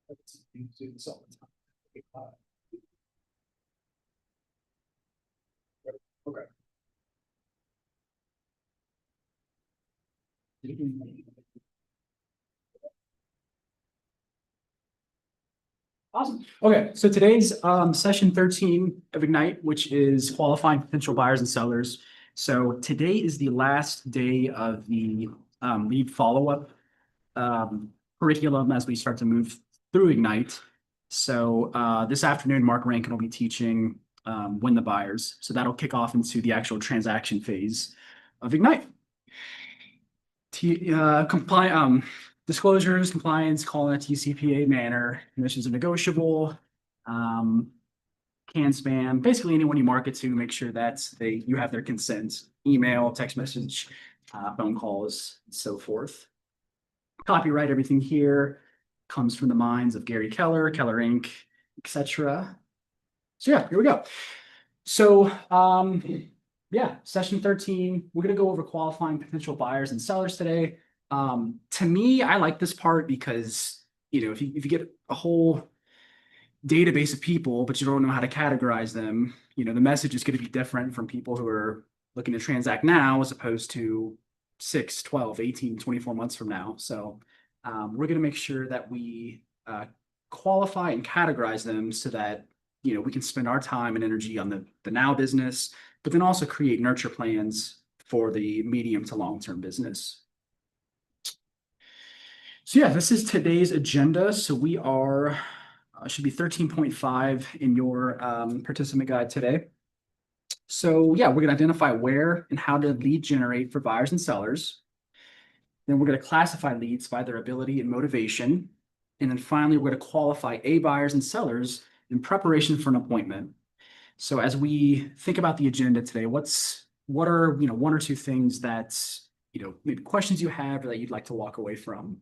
You do this all the time. Okay. Awesome. Okay, so today's session 13 of Ignite, which is qualifying potential buyers and sellers. So today is the last day of the lead follow-up curriculum as we start to move through Ignite. So this afternoon, Mark Rankin will be teaching Win the Buyers. So that'll kick off into the actual transaction phase of Ignite. Disclosures, compliance, call in a TCPA manner, commissions are negotiable, can spam, basically anyone you market to, make sure that you have their consent, email, text message, phone calls, and so forth. Copyright, everything here comes from the minds of Gary Keller, Keller Inc., etc. So yeah, here we go. So yeah, session 13, we're going to go over qualifying potential buyers and sellers today. To me, I like this part because, if you get a whole database of people, but you don't know how to categorize them, the message is going to be different from people who are looking to transact now as opposed to 6, 12, 18, 24 months from now. So we're going to make sure that we qualify and categorize them so that, we can spend our time and energy on the now business, but then also create nurture plans for the medium to long-term business. So yeah, this is today's agenda. So we are, should be 13.5 in your participant guide today. So yeah, we're going to identify where and how to lead generate for buyers and sellers. Then we're going to classify leads by their ability and motivation. And then finally, we're going to qualify A buyers and sellers in preparation for an appointment. So as we think about the agenda today, what are, one or two things that, maybe questions you have or that you'd like to walk away from?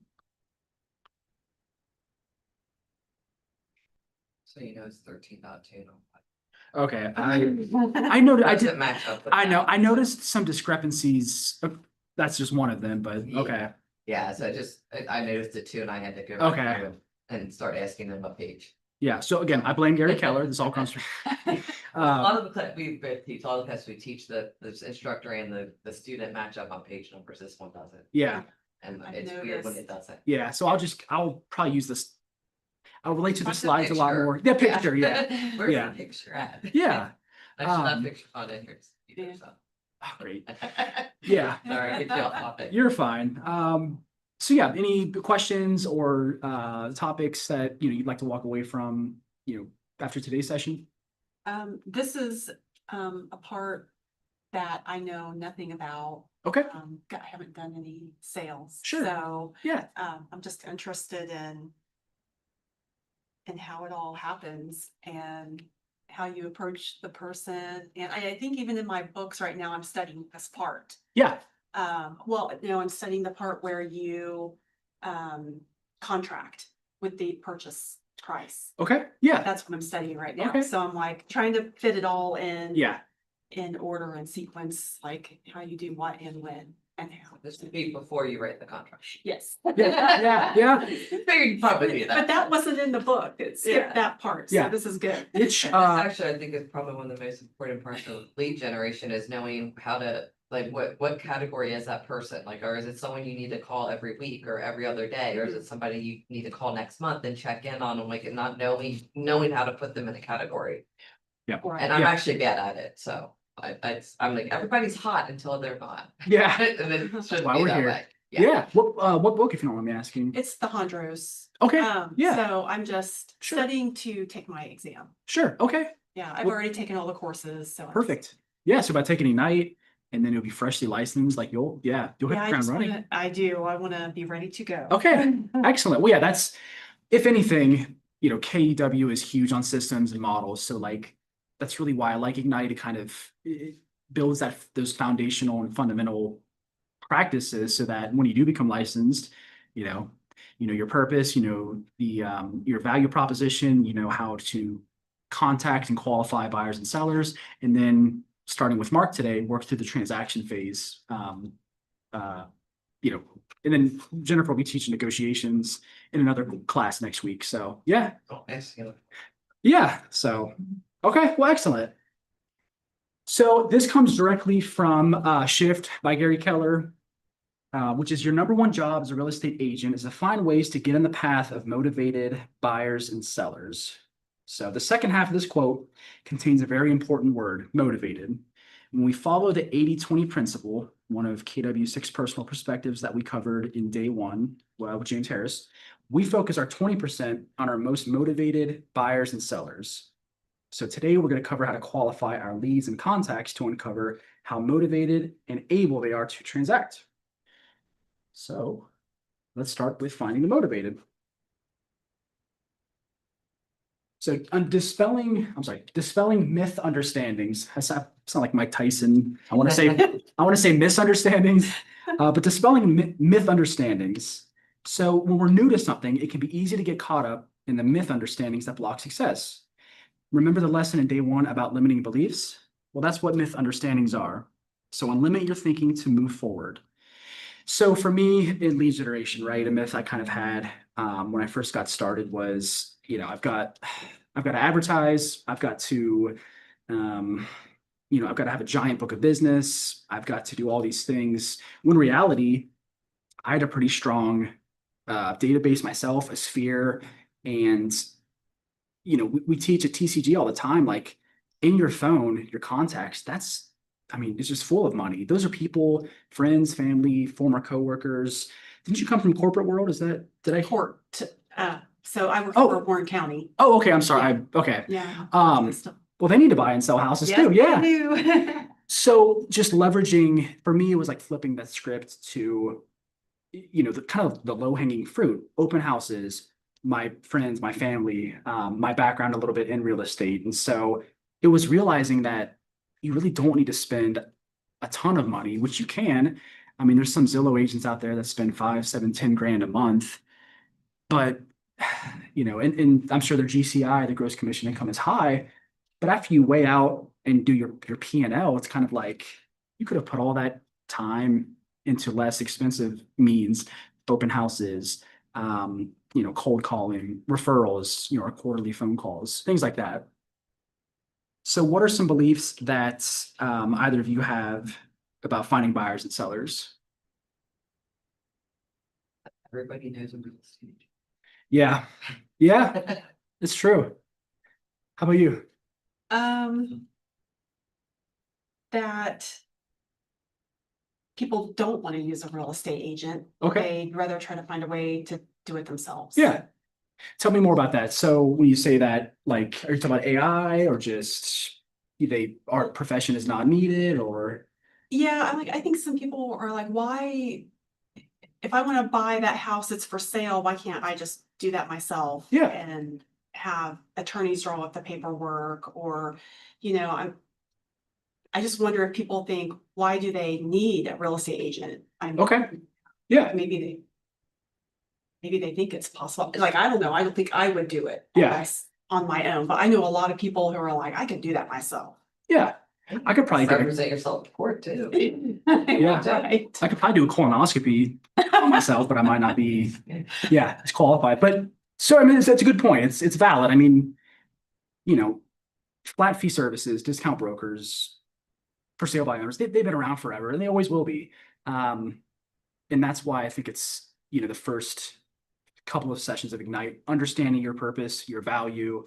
So it's 13.2. Okay, I noticed. Doesn't match up with I know. that. I noticed some discrepancies. That's just one of them, but okay. Yeah, so I noticed it too, and I had to go Okay. back through and start asking them what page. Yeah. So again, I blame Gary Keller. This all comes from. A lot of the we teach all the tests we teach the instructor and the student match up on page numbers. This one doesn't. Yeah. And it's weird when it doesn't. Yeah. So I'll probably use this. I'll relate to the What's the slides a lot picture? more. The picture, yeah. Where's Yeah. the picture at? Yeah. I should have picture on it here. You do so. Oh, great. Yeah. Sorry, get you off topic. You're fine. So yeah, any questions or topics that you'd like to walk away from, after today's session? This is a part that I know nothing about. Okay. I haven't done any sales. Sure. So yeah, I'm just interested in how it all happens and how you approach the person. And I think even in my books right now, I'm studying this part. Yeah. Well, I'm studying the part where you contract with the purchase price. Okay. Yeah. That's what I'm studying right now. Okay. So I'm like trying to fit it all in. Yeah. In order and sequence, like how you do what and when and how. This would be before you write the contract. Yes. Yeah. Figured you'd probably do that. But that wasn't in the book. It skipped that part. So Yeah. this is good. It's Actually, I think it's probably one of the most important parts of lead generation is knowing how to, like, what category is that person? Like, or is it someone you need to call every week or every other day? Or is it somebody you need to call next month and check in on them, like, and not knowing how to put them in a category? Yeah. Right. And I'm Yeah. actually bad at it, so I'm like, everybody's hot until they're not. Yeah. And then it shouldn't Why be we're that here. way. Yeah. What book, if you don't mind me asking? It's the Hondros. Okay. Yeah. So I'm just Sure. studying to take my exam. Sure. Okay. Yeah, I've already taken all the courses. So Perfect. Yeah. So by taking Ignite, and then you'll be freshly licensed, like you'll hit the ground running. I do. I want to be ready to go. Okay. Excellent. Well, yeah, that's, if anything, KEW is huge on systems and models. So like, that's really why I like Ignite. It kind of builds those foundational and fundamental practices so that when you do become licensed, your purpose, your value proposition, how to contact and qualify buyers and sellers, and then starting with Mark today, work through the transaction phase and then Jennifer will be teaching negotiations in another class next week. So yeah, Oh, nice, you know. yeah. So, okay, well, excellent. So this comes directly from Shift by Gary Keller, which is your number one job as a real estate agent is to find ways to get in the path of motivated buyers and sellers. So the second half of this quote contains a very important word, motivated. When we follow the 80-20 principle, one of KW's 6 personal perspectives that we covered in day one with James Harris, we focus our 20% on our most motivated buyers and sellers. So today we're going to cover how to qualify our leads and contacts to uncover how motivated and able they are to transact. So let's start with finding the motivated. So dispelling myth understandings. I sound like Mike Tyson. I want to say misunderstandings, but dispelling myth understandings. So when we're new to something, it can be easy to get caught up in the myth understandings that block success. Remember the lesson in day one about limiting beliefs? Well, that's what myth understandings are. So unlimit your thinking to move forward. So for me in lead generation, right, a myth I kind of had when I first got started was, I've got to advertise, I've got to, I've got to have a giant book of business, I've got to do all these things. When in reality, I had a pretty strong database myself, a sphere, and we teach at TCG all the time, like in your phone, your contacts, it's just full of money. Those are people, friends, family, former coworkers. Didn't you come from corporate world? Did I? Court, so I work Oh. for Warren County. Oh, okay. I'm sorry. Okay. Yeah. Well, they need to buy and sell houses Yes, too. Yeah. they do. So just leveraging, for me, it was like flipping that script to, the kind of the low hanging fruit, open houses, my friends, my family, my background a little bit in real estate. And so it was realizing that you really don't need to spend a ton of money, which you can. I mean, there's some Zillow agents out there that spend 5, 7, 10 grand a month, but and I'm sure their GCI, the gross commission income is high, but after you weigh out and do your P&L, it's kind of like you could have put all that time into less expensive means, open houses, cold calling, referrals, our quarterly phone calls, things like that. So what are some beliefs that either of you have about finding buyers and sellers? Everybody knows a real estate. Yeah, it's true. How about you? That people don't want to use a real estate agent. Okay. They'd rather try to find a way to do it themselves. Yeah. Tell me more about that. So when you say that, like, are you talking about AI or just our profession is not needed or? Yeah, I think some people are like, why, if I want to buy that house that's for sale, why can't I just do that myself? Yeah. And have attorneys draw up the paperwork or, I just wonder if people think, why do they need a real estate agent? Okay. Yeah. Maybe they think it's possible. Like, I don't know. I don't think I would do it Yeah. unless on my own, but I know a lot of people who are like, I could do that myself. Yeah. I could probably Represent yourself in court too. Yeah. Right. I could probably do a colonoscopy on myself, but I might not be, as qualified. But so, I mean, that's a good point. It's valid. I mean, flat fee services, discount brokers, for sale by owners, they've been around forever and they always will be. And that's why I think it's, the first couple of sessions of Ignite, understanding your purpose, your value,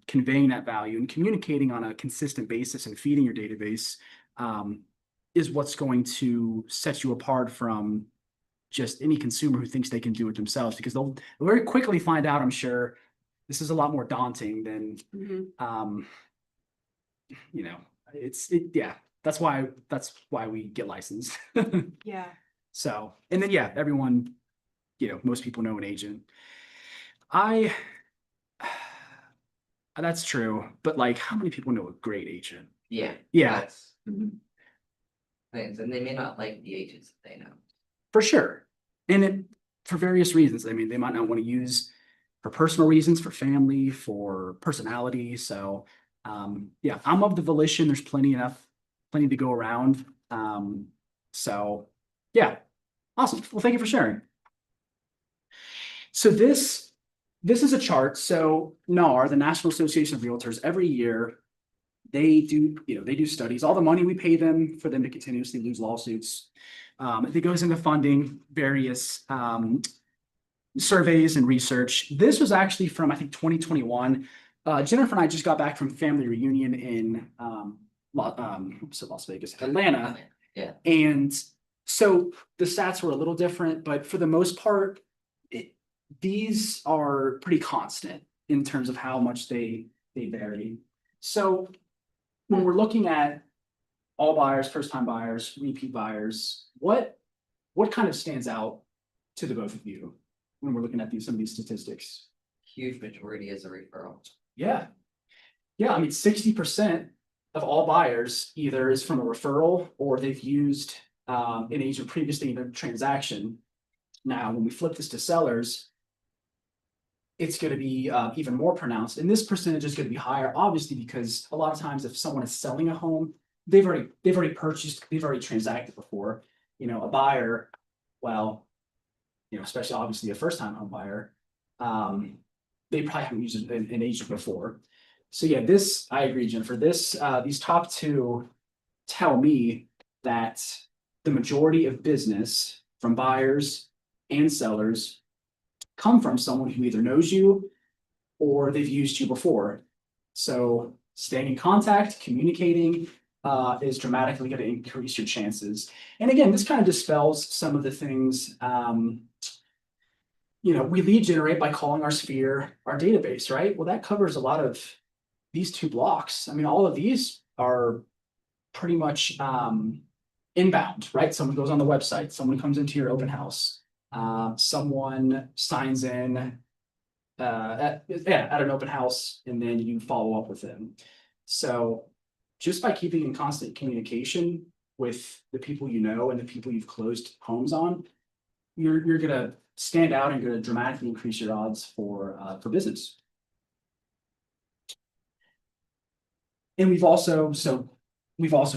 conveying that value and communicating on a consistent basis and feeding your database is what's going to set you apart from just any consumer who thinks they can do it themselves, because they'll very quickly find out, I'm sure, this is a lot more daunting than, that's why we get licensed. Yeah. So, and then, everyone, most people know an agent. That's true. But like, how many people know a great agent? Yeah. Yeah. That's things, and they may not like the agents that they know. For sure. And for various reasons. I mean, they might not want to use for personal reasons, for family, for personality. So, I'm of the volition. There's plenty to go around. So, yeah. Awesome. Well, thank you for sharing. So this is a chart. So NAR, the National Association of Realtors, every year they do, they do studies. All the money we pay them for them to continuously lose lawsuits, it goes into funding various surveys and research. This was actually from, I think, 2021. Jennifer and I just got back from family reunion in Las Vegas, Atlanta. Yeah. And so the stats were a little different, but for the most part, these are pretty constant in terms of how much they vary. So when we're looking at all buyers, first-time buyers, repeat buyers, what kind of stands out to the both of you when we're looking at some of these statistics? Huge majority is a referral. Yeah. Yeah, I mean, 60% of all buyers either is from a referral or they've used an agent previously in a transaction. Now, when we flip this to sellers, it's going to be even more pronounced. And this percentage is going to be higher, obviously, because a lot of times if someone is selling a home, they've already purchased, they've already transacted before. A buyer, well, especially obviously a first-time home buyer, they probably haven't used an agent before. So yeah, I agree, Jennifer. These top two tell me that the majority of business from buyers and sellers come from someone who either knows you or they've used you before. So staying in contact, communicating is dramatically going to increase your chances. And again, this kind of dispels some of the things, we lead generate by calling our sphere, our database, right? Well, that covers a lot of these two blocks. I mean, all of these are pretty much inbound, right? Someone goes on the website, someone comes into your open house, someone signs in at an open house, and then you follow up with them. So just by keeping in constant communication with the people you know and the people you've closed homes on, you're gonna stand out and gonna dramatically increase your odds for business. And we've also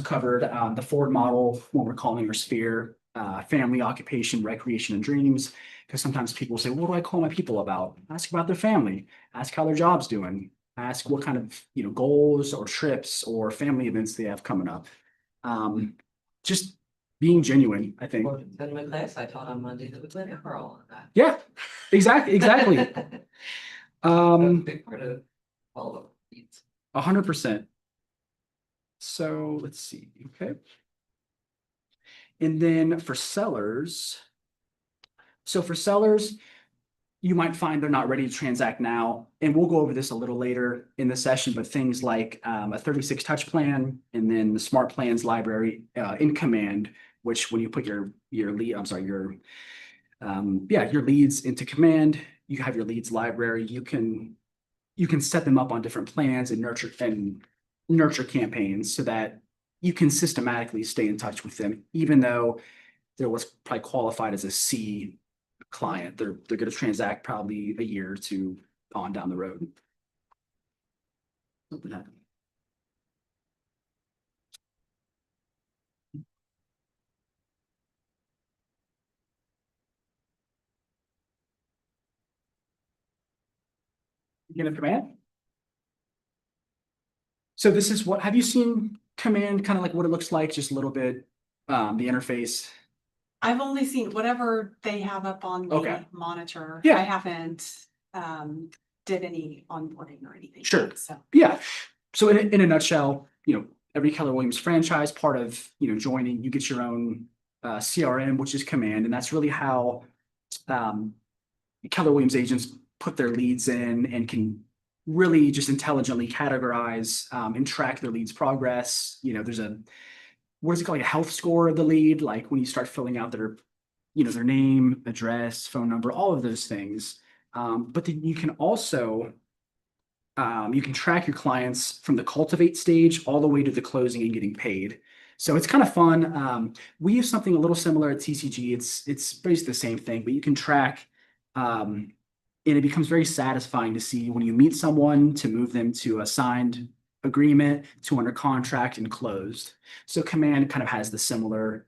covered the Ford model, what we're calling our sphere, family, occupation, recreation, and dreams. Because sometimes people say, what do I call my people about? Ask about their family, ask how their job's doing, ask what kind of goals or trips or family events they have coming up. Just being genuine, I think. Well, in my class, I taught on Monday that we went for all of that. Yeah, exactly. Big part of all of these. 100%. So let's see, okay. And then for sellers, you might find they're not ready to transact now. And we'll go over this a little later in the session, but things like a 36 touch plan and then the smart plans library in Command, which when you put your leads into Command, you have your leads library. You can set them up on different plans and nurture campaigns so that you can systematically stay in touch with them, even though they're what's probably qualified as a C client. They're going to transact probably a year or two on down the road. Something happened. Beginning of Command. So this is have you seen Command, kind of like what it looks like, just a little bit, the interface? I've only seen whatever they have up on the Okay. monitor. Yeah. I haven't did any onboarding or anything. Sure. So Yeah. So in a nutshell, every Keller Williams franchise, part of, joining, you get your own CRM, which is Command. And that's really how Keller Williams agents put their leads in and can really just intelligently categorize and track their leads progress. There's what is it called, like a health score of the lead, like when you start filling out their name, address, phone number, all of those things. But then you can also you can track your clients from the cultivate stage all the way to the closing and getting paid. So it's kind of fun. We use something a little similar at TCG. It's basically the same thing, but you can track, and it becomes very satisfying to see when you meet someone to move them to a signed agreement to under contract and closed. So Command kind of has those similar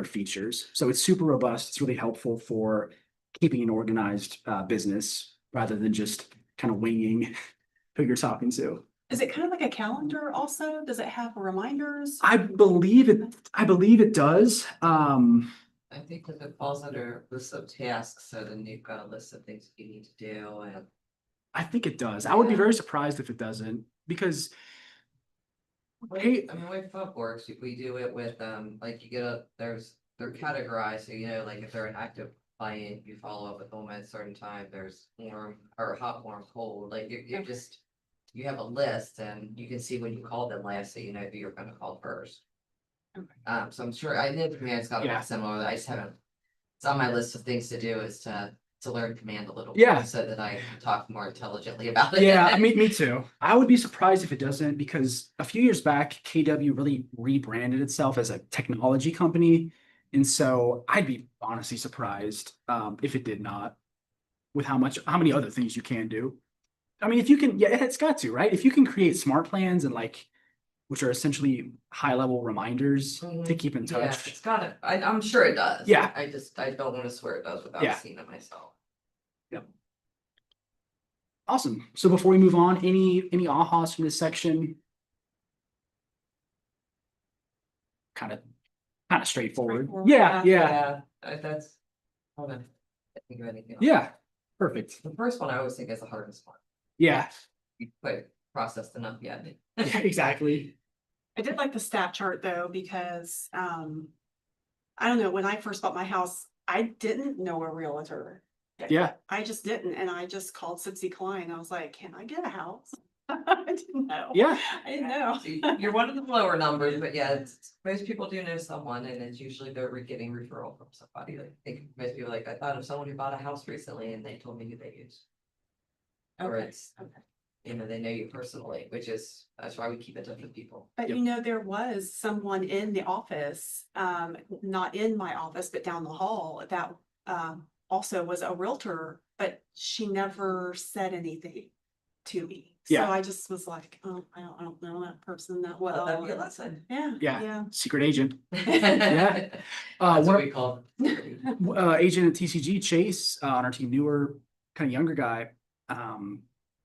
features. So it's super robust. It's really helpful for keeping an organized business rather than just kind of winging who you're talking to. Is it kind of like a calendar also? Does it have reminders? I believe it does. I think that it falls under list of tasks, so then you've got a list of things you need to do and. I think it does. I would be Yeah. very surprised if it doesn't, because hey, I mean, way Pub works, we do it with, like you get they're categorized, so you know, like if they're an active client, you follow up with them at a certain time, there's warm or hot, warm, cold, like you're just. You have a list and you can see when you called them last, so you know who you're gonna call first. Okay. So I'm sure, I know Command's got a Yeah. lot similar, I just haven't. It's on my list of things to do is to learn Command a little. Yeah. More so that I can talk more intelligently about it. yeah, me too. I would be surprised if it doesn't, because a few years back, KW really rebranded itself as a technology company. And so I'd be honestly surprised if it did not, with how many other things you can do. I mean, if you can, yeah, it's got to, right? If you can create smart plans and which are essentially high level reminders to Mhm. keep in Yeah, touch. it's got it, I'm sure it does. Yeah. I don't wanna swear it does Yeah. without seeing it myself. Awesome. So before we move on, any ahas from this section? Kind of straightforward. Straightforward, Yeah, yeah, That's. Hold on. I think of anything else. yeah. Perfect. The first one I always think is the hardest one. Yeah, You quite processed enough yet. yeah, exactly. I did like the stat chart though, because, I don't know, when I first bought my house, I didn't know a realtor. Yeah, I just didn't, and I just called Sipsey Klein. I was like, can I get a house? I didn't know. yeah, I didn't know. So you're one of the lower numbers, but yeah, most people do know someone and it's usually they're getting referral from somebody. Like, I think most people like, I thought of someone who bought a house recently and they told me who they used. Or Okay, it's, okay. you know, they know you personally, that's why we keep in touch with people. But Yep. you know, there was someone in the office, not in my office, but down the hall that, also was a realtor, but she never said anything to me. So Yeah. I just was like, oh, I don't know that person that well. That'd be a lesson. Yeah. yeah. Secret agent. That's One what of- we call. Agent at TCG, Chase, on our team, newer, kind of younger guy.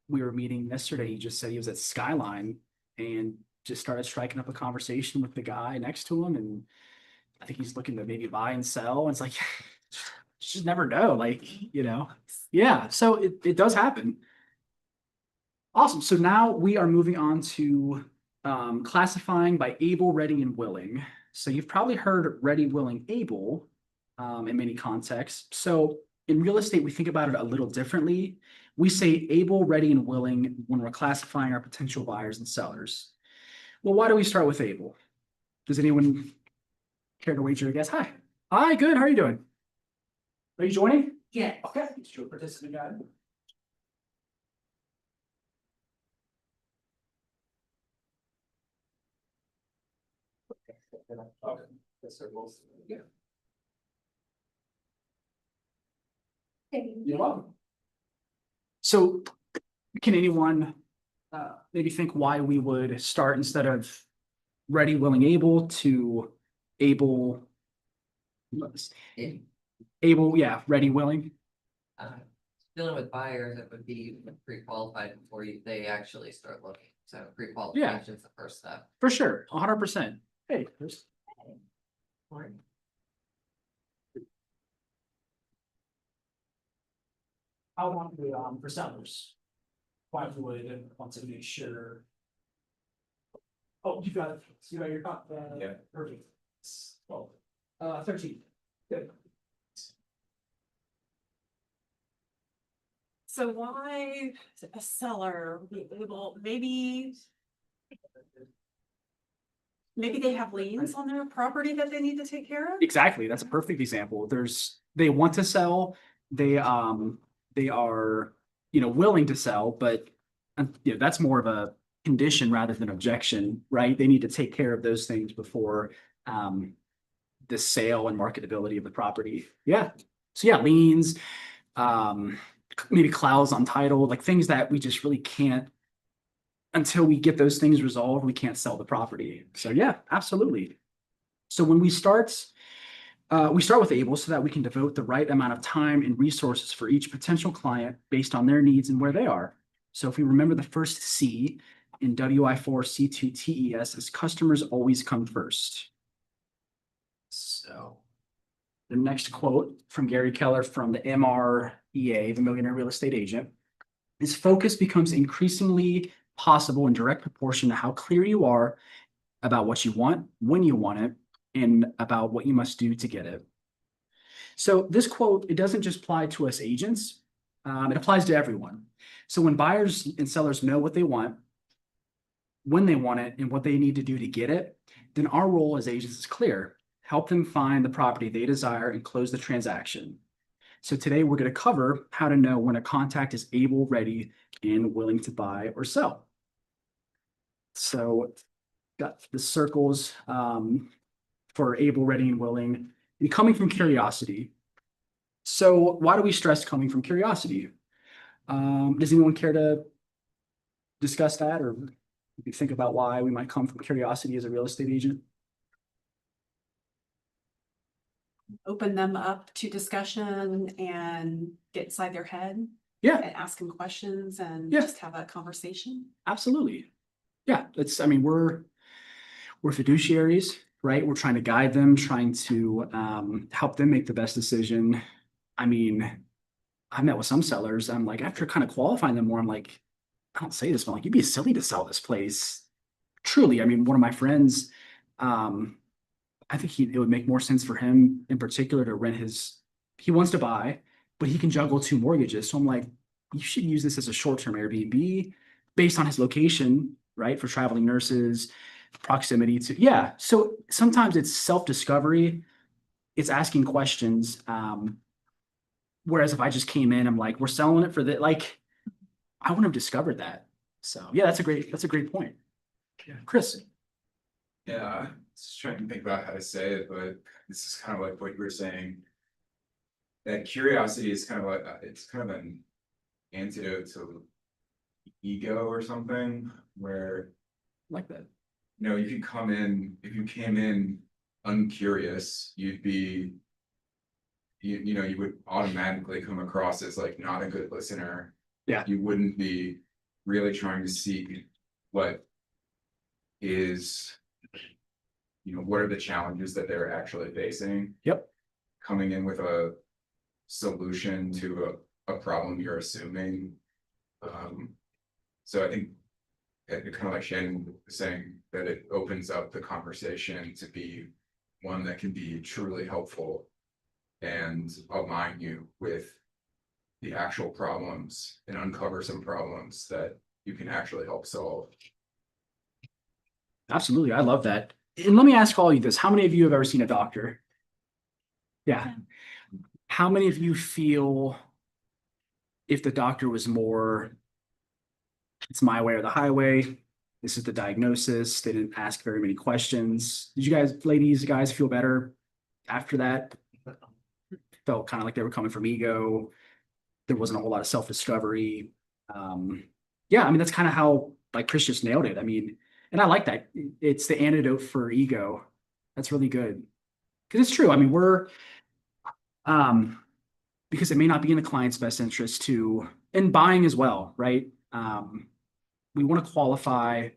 We were meeting yesterday. He just said he was at Skyline and just started striking up a conversation with the guy next to him. And I think he's looking to maybe buy and sell. And it's like, you just never know. Yeah. So it does happen. Awesome. So now we are moving on to classifying by able, ready, and willing. So you've probably heard ready, willing, able in many contexts. So in real estate, we think about it a little differently. We say able, ready, and willing when we're classifying our potential buyers and sellers. Well, why do we start with able? Does anyone care to wager a guess? Hi. Hi, good. How are you doing? Are you joining? Yeah. Okay. It's your participant guide. Okay. Yeah. You're welcome. So can anyone maybe think why we would start instead of ready, willing, able to able? Able, yeah, ready, willing. Dealing with buyers, it would be pre-qualified before they actually start looking. So pre-qualification is the first step. For sure, 100%. Hey, Chris. I want to, for sellers, why would want to make sure. Oh, you got it. You got your yeah, perfect. Well, 13. Good. So why a seller be able, maybe they have liens on their property that they need to take care of? Exactly. That's a perfect example. They want to sell, they are, willing to sell, but that's more of a condition rather than objection, right? They need to take care of those things before the sale and marketability of the property. Yeah. So yeah, liens, maybe clouds on title, like things that we just really can't until we get those things resolved, we can't sell the property. So yeah, absolutely. So when we start with Able so that we can devote the right amount of time and resources for each potential client based on their needs and where they are. So if we remember the first C in WI4C2TES is customers always come first. So the next quote from Gary Keller from the MREA, the Millionaire Real Estate Agent, is focus becomes increasingly possible in direct proportion to how clear you are about what you want, when you want it, and about what you must do to get it. So this quote, it doesn't just apply to us agents, it applies to everyone. So when buyers and sellers know what they want, when they want it, and what they need to do to get it, then our role as agents is clear. Help them find the property they desire and close the transaction. So today we're going to cover how to know when a contact is able, ready, and willing to buy or sell. So got the circles for able, ready, and willing, and coming from curiosity. So why do we stress coming from curiosity? Does anyone care to discuss that, or think about why we might come from curiosity as a real estate agent? Open them up to discussion and get inside their head Yeah, and ask them questions and Yeah. just have a conversation. absolutely. Yeah, I mean, we're fiduciaries, right? We're trying to guide them, trying to help them make the best decision. I mean, I met with some sellers. I'm like, after kind of qualifying them more, I'm like, I don't say this, but like, you'd be silly to sell this place. Truly, I mean, one of my friends, I think it would make more sense for him in particular to rent he wants to buy, but he can juggle two mortgages. So I'm like, you should use this as a short-term Airbnb based on his location, right? For traveling nurses, proximity to, yeah. So sometimes it's self-discovery, it's asking questions. Whereas if I just came in, I'm like, we're selling it for the, like, I wouldn't have discovered that. So yeah, that's a great point. Yeah, Chris. Yeah, just trying to think about how to say it, but this is kind of like what you were saying. That curiosity is kind of like, it's kind of an antidote to ego or something, where, Like that. you know, if you came in uncurious, you'd be, you know, you would automatically come across as like not a good listener. Yeah. You wouldn't be really trying to see what is, you know, what are the challenges that they're actually facing. Yep. Coming in with a solution to a problem you're assuming. So I think kind of like Shannon was saying, that it opens up the conversation to be one that can be truly helpful and align you with the actual problems and uncover some problems that you can actually help solve. Absolutely. I love that. And let me ask all of you this. How many of you have ever seen a doctor? Yeah. How many of you feel if the doctor was more, it's my way or the highway, this is the diagnosis, they didn't ask very many questions. Did you guys, ladies, guys, feel better after that? Felt kind of like they were coming from ego. There wasn't a whole lot of self-discovery. Yeah, I mean, that's kind of how, like, Chris just nailed it. I mean, and I like that. It's the antidote for ego. That's really good. Because it's true. I mean, because it may not be in the client's best interest to, and buying as well, right? We want to qualify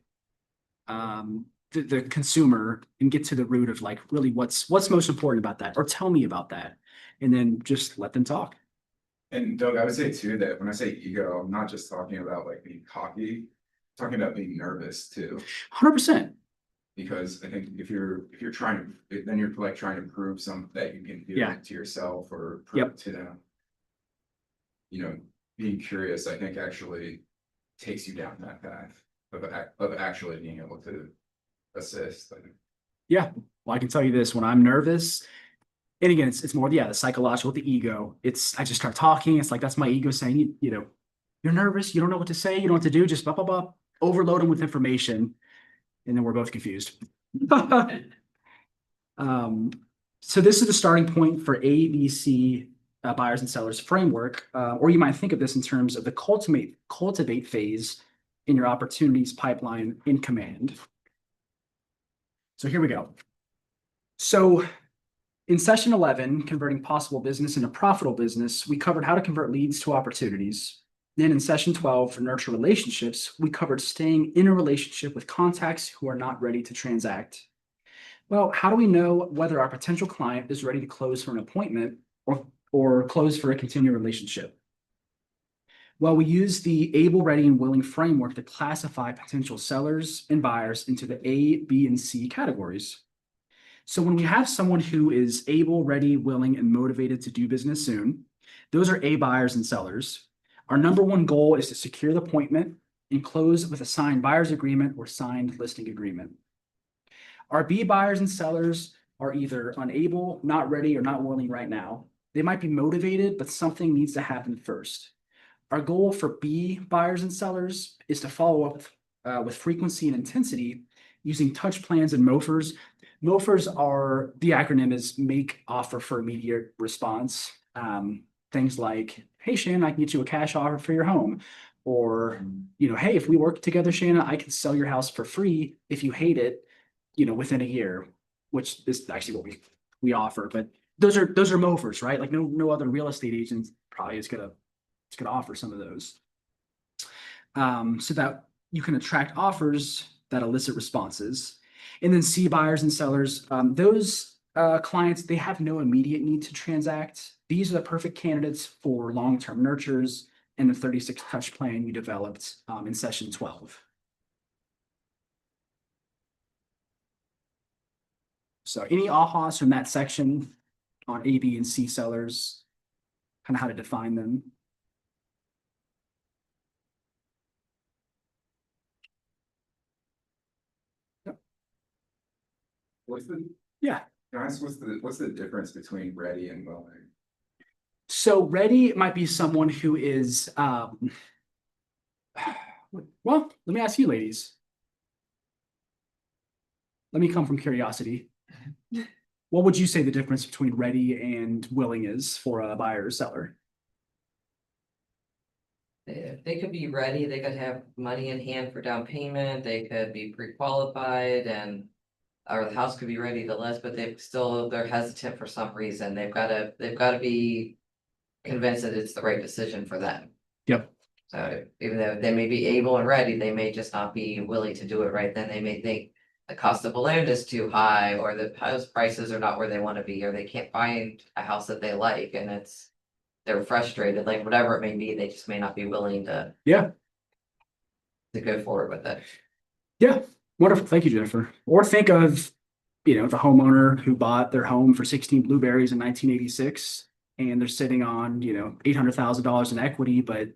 the consumer and get to the root of like really what's most important about that, or tell me about that, and then just let them talk. And Doug, I would say too, that when I say ego, I'm not just talking about like being cocky, I'm talking about being nervous too. 100%. Because I think if you're trying to, then you're like trying to prove something that you can do Yeah. to yourself or prove Yep. to them. You know, being curious, I think actually takes you down that path of actually being able to assist. Yeah. Well, I can tell you this, when I'm nervous, and again, it's more, yeah, the psychological, the ego. I just start talking. It's like, that's my ego saying, you know, you're nervous. You don't know what to say. You don't know what to do. Just blah, blah, blah. Overload them with information. And then we're both confused. So this is the starting point for ABC buyers and sellers framework. Or you might think of this in terms of the cultivate phase in your opportunities pipeline in command. So here we go. So in session 11, converting possible business into profitable business, we covered how to convert leads to opportunities. Then in session 12, for nurture relationships, we covered staying in a relationship with contacts who are not ready to transact. Well, how do we know whether our potential client is ready to close for an appointment or close for a continued relationship? Well, we use the able, ready, and willing framework to classify potential sellers and buyers into the A, B, and C categories. So when we have someone who is able, ready, willing, and motivated to do business soon, those are A buyers and sellers. Our number one goal is to secure the appointment and close with a signed buyer's agreement or signed listing agreement. Our B buyers and sellers are either unable, not ready, or not willing right now. They might be motivated, but something needs to happen first. Our goal for B buyers and sellers is to follow up with frequency and intensity using touch plans and MOFRs. MOFRs are, the acronym is make offer for immediate response. Things like, hey, Shannon, I can get you a cash offer for your home. Or, hey, if we work together, Shannon, I can sell your house for free if you hate it, within a year, which is actually what we offer. But those are MOFRs, right? Like no other real estate agent probably is gonna offer some of those. So that you can attract offers that elicit responses. And then C buyers and sellers, those clients, they have no immediate need to transact. These are the perfect candidates for long-term nurtures and the 36 touch plan we developed in session 12. So any ahas from that section on A, B, and C sellers, kind of how to define them? Yeah. Guys, what's the difference between ready and willing? So ready might be someone who is, well, let me ask you ladies. Let me come from curiosity. What would you say the difference between ready and willing is for a buyer or seller? They could be ready, they could have money in hand for down payment, they could be pre-qualified or the house could be ready to list, but they're hesitant for some reason. They've gotta be convinced that it's the right decision for them. Yep. So even though they may be able and ready, they may just not be willing to do it right then. They may think the cost of land is too high, or the house prices are not where they want to be, or they can't find a house that they like, and they're frustrated, like whatever it may be, they just may not be willing to go forward with it. Yeah. Wonderful. Thank you, Jennifer. Or think of, the homeowner who bought their home for 16 blueberries in 1986, and they're sitting on, $800,000 in equity, but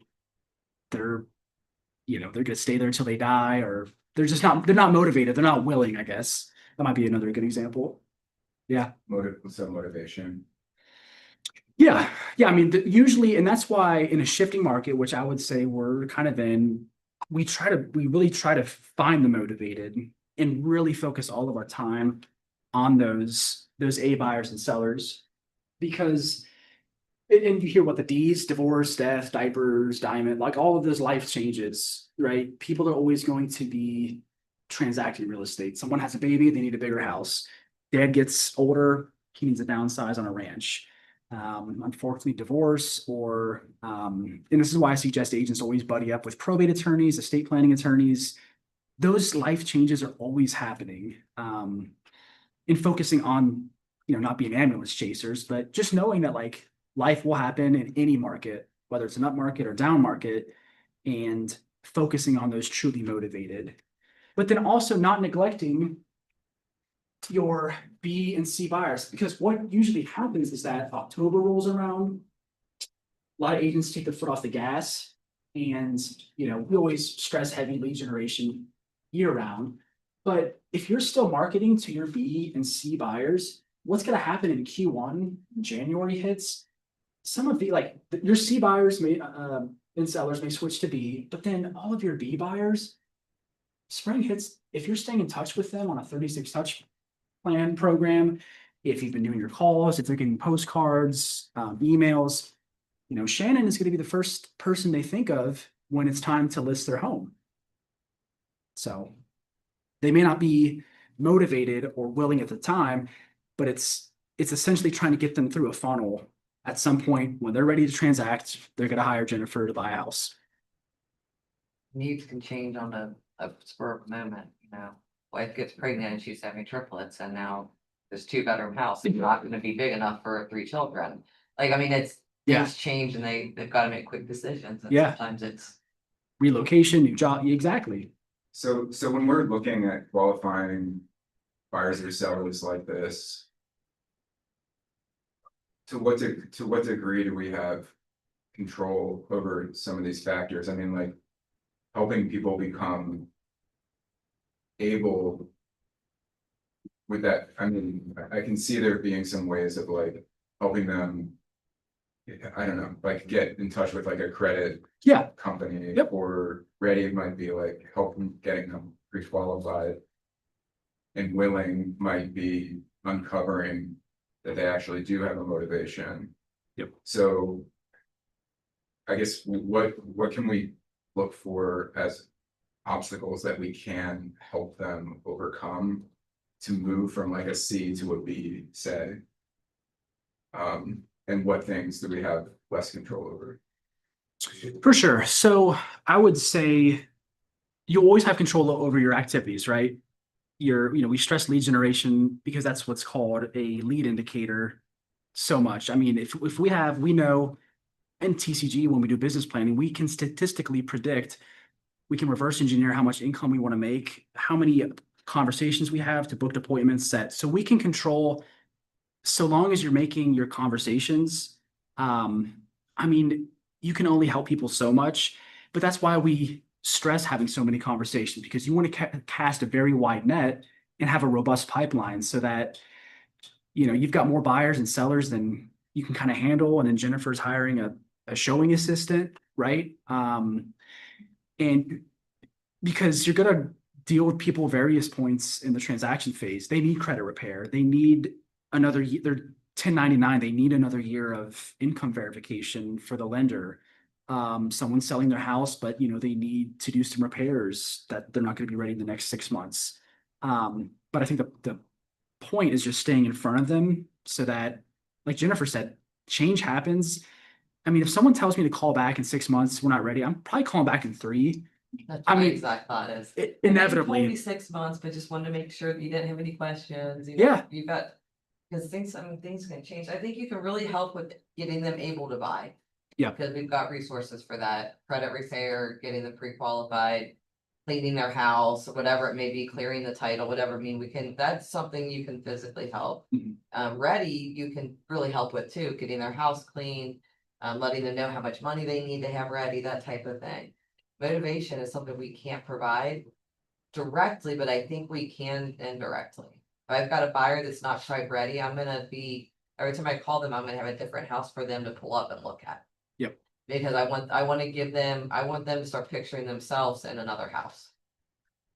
they're going to stay there until they die, or they're not motivated. They're not willing, I guess. That might be another good example. Yeah. Motivation. Yeah. Yeah. I mean, usually, and that's why in a shifting market, which I would say we're kind of in, we really try to find the motivated and really focus all of our time on those A buyers and sellers, because and you hear what the D's, divorce, death, diapers, diamond, like all of those life changes, right? People are always going to be transacting real estate. Someone has a baby, they need a bigger house. Dad gets older, he needs a downsize on a ranch. Unfortunately, divorce and this is why I suggest agents always buddy up with probate attorneys, estate planning attorneys. Those life changes are always happening. In focusing on, not being ambulance chasers, but just knowing that like life will happen in any market, whether it's an up market or down market, and focusing on those truly motivated. But then also not neglecting your B and C buyers, because what usually happens is that October rolls around, a lot of agents take their foot off the gas, and we always stress heavy lead generation year round. But if you're still marketing to your B and C buyers, what's going to happen in Q1? January hits. Some of your C buyers may and sellers may switch to B, but then all of your B buyers, spring hits. If you're staying in touch with them on a 36 touch plan program, if you've been doing your calls, if they're getting postcards, emails, Shannon is going to be the first person they think of when it's time to list their home. So they may not be motivated or willing at the time, but it's essentially trying to get them through a funnel. At some point, when they're ready to transact, they're going to hire Jennifer to buy a house. Needs can change on a spur of the moment, you know. Wife gets pregnant and she's having triplets and now this 2-bedroom house is not gonna be big enough for 3 children. Like, I mean, it's, Yeah. things change and they've gotta make quick decisions and Yeah. sometimes it's. Relocation, new job, exactly. So when we're looking at qualifying buyers or sellers like this, to what degree do we have control over some of these factors? I mean, like helping people become able with that. I mean, I can see there being some ways of like helping them, I don't know, like get in touch with like a credit Yeah. company. Yep. Or Ready might be like helping getting them pre-qualified. And Willing might be uncovering that they actually do have a motivation. Yep. So I guess what can we look for as obstacles that we can help them overcome to move from like a C to a B, say? And what things do we have less control over? For sure. So I would say you always have control over your activities, right? We stress lead generation because that's what's called a lead indicator so much. I mean, if we know in TCG, when we do business planning, we can statistically predict, we can reverse engineer how much income we want to make, how many conversations we have to booked appointments set. So we can control, so long as you're making your conversations. I mean, you can only help people so much, but that's why we stress having so many conversations, because you want to cast a very wide net and have a robust pipeline so that, you've got more buyers and sellers than you can kind of handle. And then Jennifer's hiring a showing assistant, right? And because you're going to deal with people at various points in the transaction phase. They need credit repair. They need another year. They're 1099. They need another year of income verification for the lender. Someone's selling their house, but they need to do some repairs that they're not going to be ready in the next 6 months. But I think the point is just staying in front of them so that, like Jennifer said, change happens. I mean, if someone tells me to call back in 6 months, we're not ready, I'm probably calling back in 3. That's I my mean, exact thought is. Inevitably. Maybe 6 months, but just wanted to make sure that you didn't have any questions. Yeah. You got, because things can change. I think you can really help with getting them able to buy. Yeah. Because we've got resources for that, credit repair, getting them pre-qualified, cleaning their house, whatever it may be, clearing the title, whatever. I mean, that's something you can physically help. Mhm. Ready, you can really help with too, getting their house clean, letting them know how much money they need to have ready, that type of thing. Motivation is something we can't provide directly, but I think we can indirectly. If I've got a buyer that's not quite ready, every time I call them, I'm gonna have a different house for them to pull up and look at. Yep. Because I want them to start picturing themselves in another house.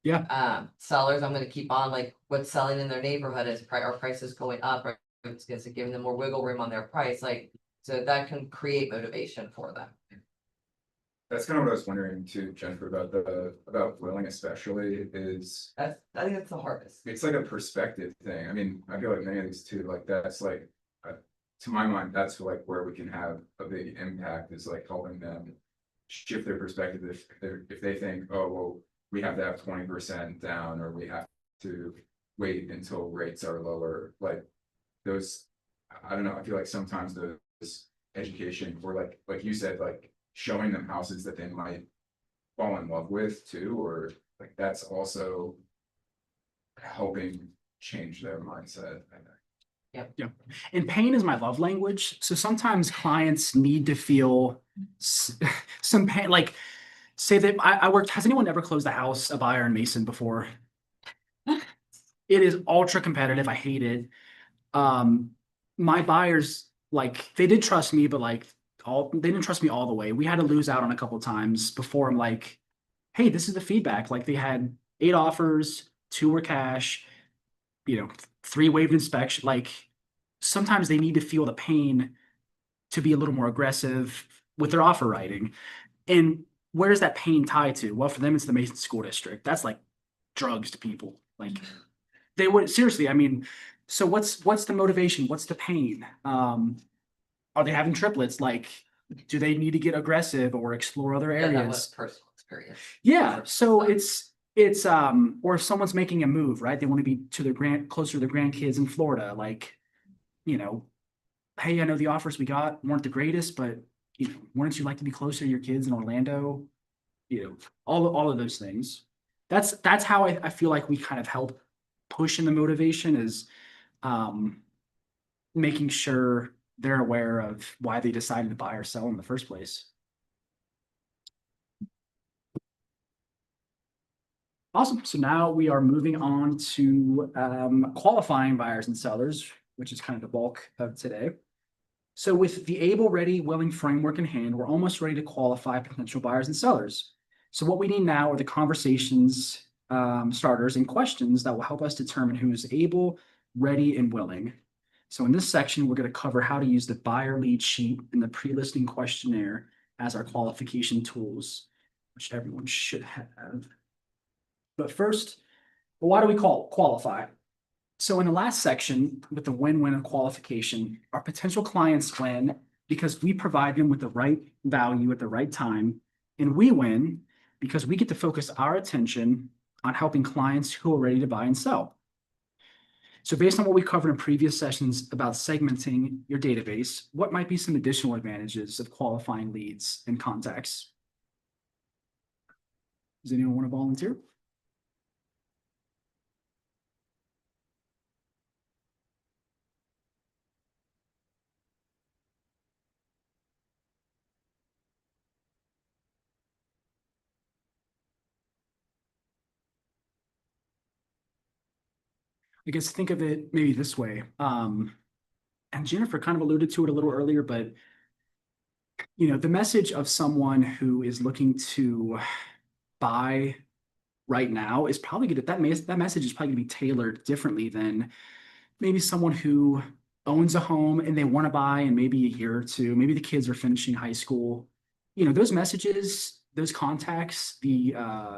Yeah. Sellers, I'm gonna keep on like what's selling in their neighborhood is our prices going up, or it's giving them more wiggle room on their price, like, so that can create motivation for them. That's kind of what I was wondering too, Jennifer, about Willing especially is. I think that's the hardest. It's like a perspective thing. I mean, I feel like many of these too, like that's like, to my mind, that's like where we can have a big impact is like helping them shift their perspective. If they think, oh, well, we have to have 20% down, or we have to wait until rates are lower, like those, I don't know, I feel like sometimes those education or like you said, like showing them houses that they might fall in love with too, or like that's also helping change their mindset, I think. Yeah. And pain is my love language. So sometimes clients need to feel some pain. Like, say that I worked, has anyone ever closed a buyer in Mason before? It is ultra competitive. I hate it. My buyers, like, they did trust me, but like they didn't trust me all the way. We had to lose out on a couple of times before I'm like, hey, this is the feedback. Like, they had 8 offers, 2 were cash, 3 waived inspection. Like, sometimes they need to feel the pain to be a little more aggressive with their offer writing. And where's that pain tied to? Well, for them, it's the Mason School District. That's like drugs to people. Like they would seriously, I mean, so what's the motivation? What's the pain? Are they having triplets? Like, do they need to get aggressive or explore other Yeah, that was areas? personal experience. Yeah, so Fun. it's or if someone's making a move, right? They want to be to their closer to their grandkids in Florida, like, you know, hey, I know the offers we got weren't the greatest, but wouldn't you like to be closer to your kids in Orlando? All of those things. That's how I feel like we kind of help push in the motivation is um making sure they're aware of why they decided to buy or sell in the first place. Awesome. So now we are moving on to qualifying buyers and sellers, which is kind of the bulk of today. So with the able, ready, willing framework in hand, we're almost ready to qualify potential buyers and sellers. So what we need now are the conversations starters and questions that will help us determine who is able, ready, and willing. So in this section, we're going to cover how to use the buyer lead sheet and the pre-listing questionnaire as our qualification tools, which everyone should have. But first, why do we qualify? So in the last section with the win-win of qualification, our potential clients win because we provide them with the right value at the right time, and we win because we get to focus our attention on helping clients who are ready to buy and sell. So based on what we covered in previous sessions about segmenting your database, what might be some additional advantages of qualifying leads and contacts? Does anyone want to volunteer? I guess think of it maybe this way. And Jennifer kind of alluded to it a little earlier, but the message of someone who is looking to buy right now is probably going to that message is probably going to be tailored differently than maybe someone who owns a home and they want to buy in maybe a year or two. Maybe the kids are finishing high school. Those messages, those contacts, the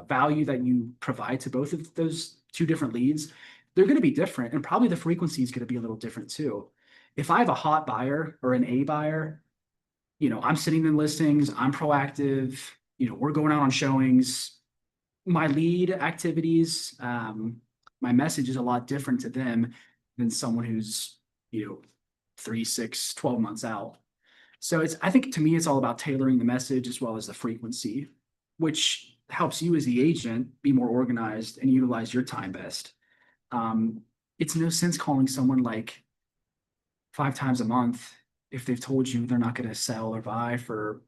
value that you provide to both of those two different leads, they're going to be different, and probably the frequency is going to be a little different too. If I have a hot buyer or an A buyer, I'm sitting in listings, I'm proactive, we're going out on showings. My lead activities, my message is a lot different to them than someone who's, 3, 6, 12 months out. So I think to me, it's all about tailoring the message as well as the frequency, which helps you as the agent be more organized and utilize your time best. It's no sense calling someone like 5 times a month if they've told you they're not going to sell or buy for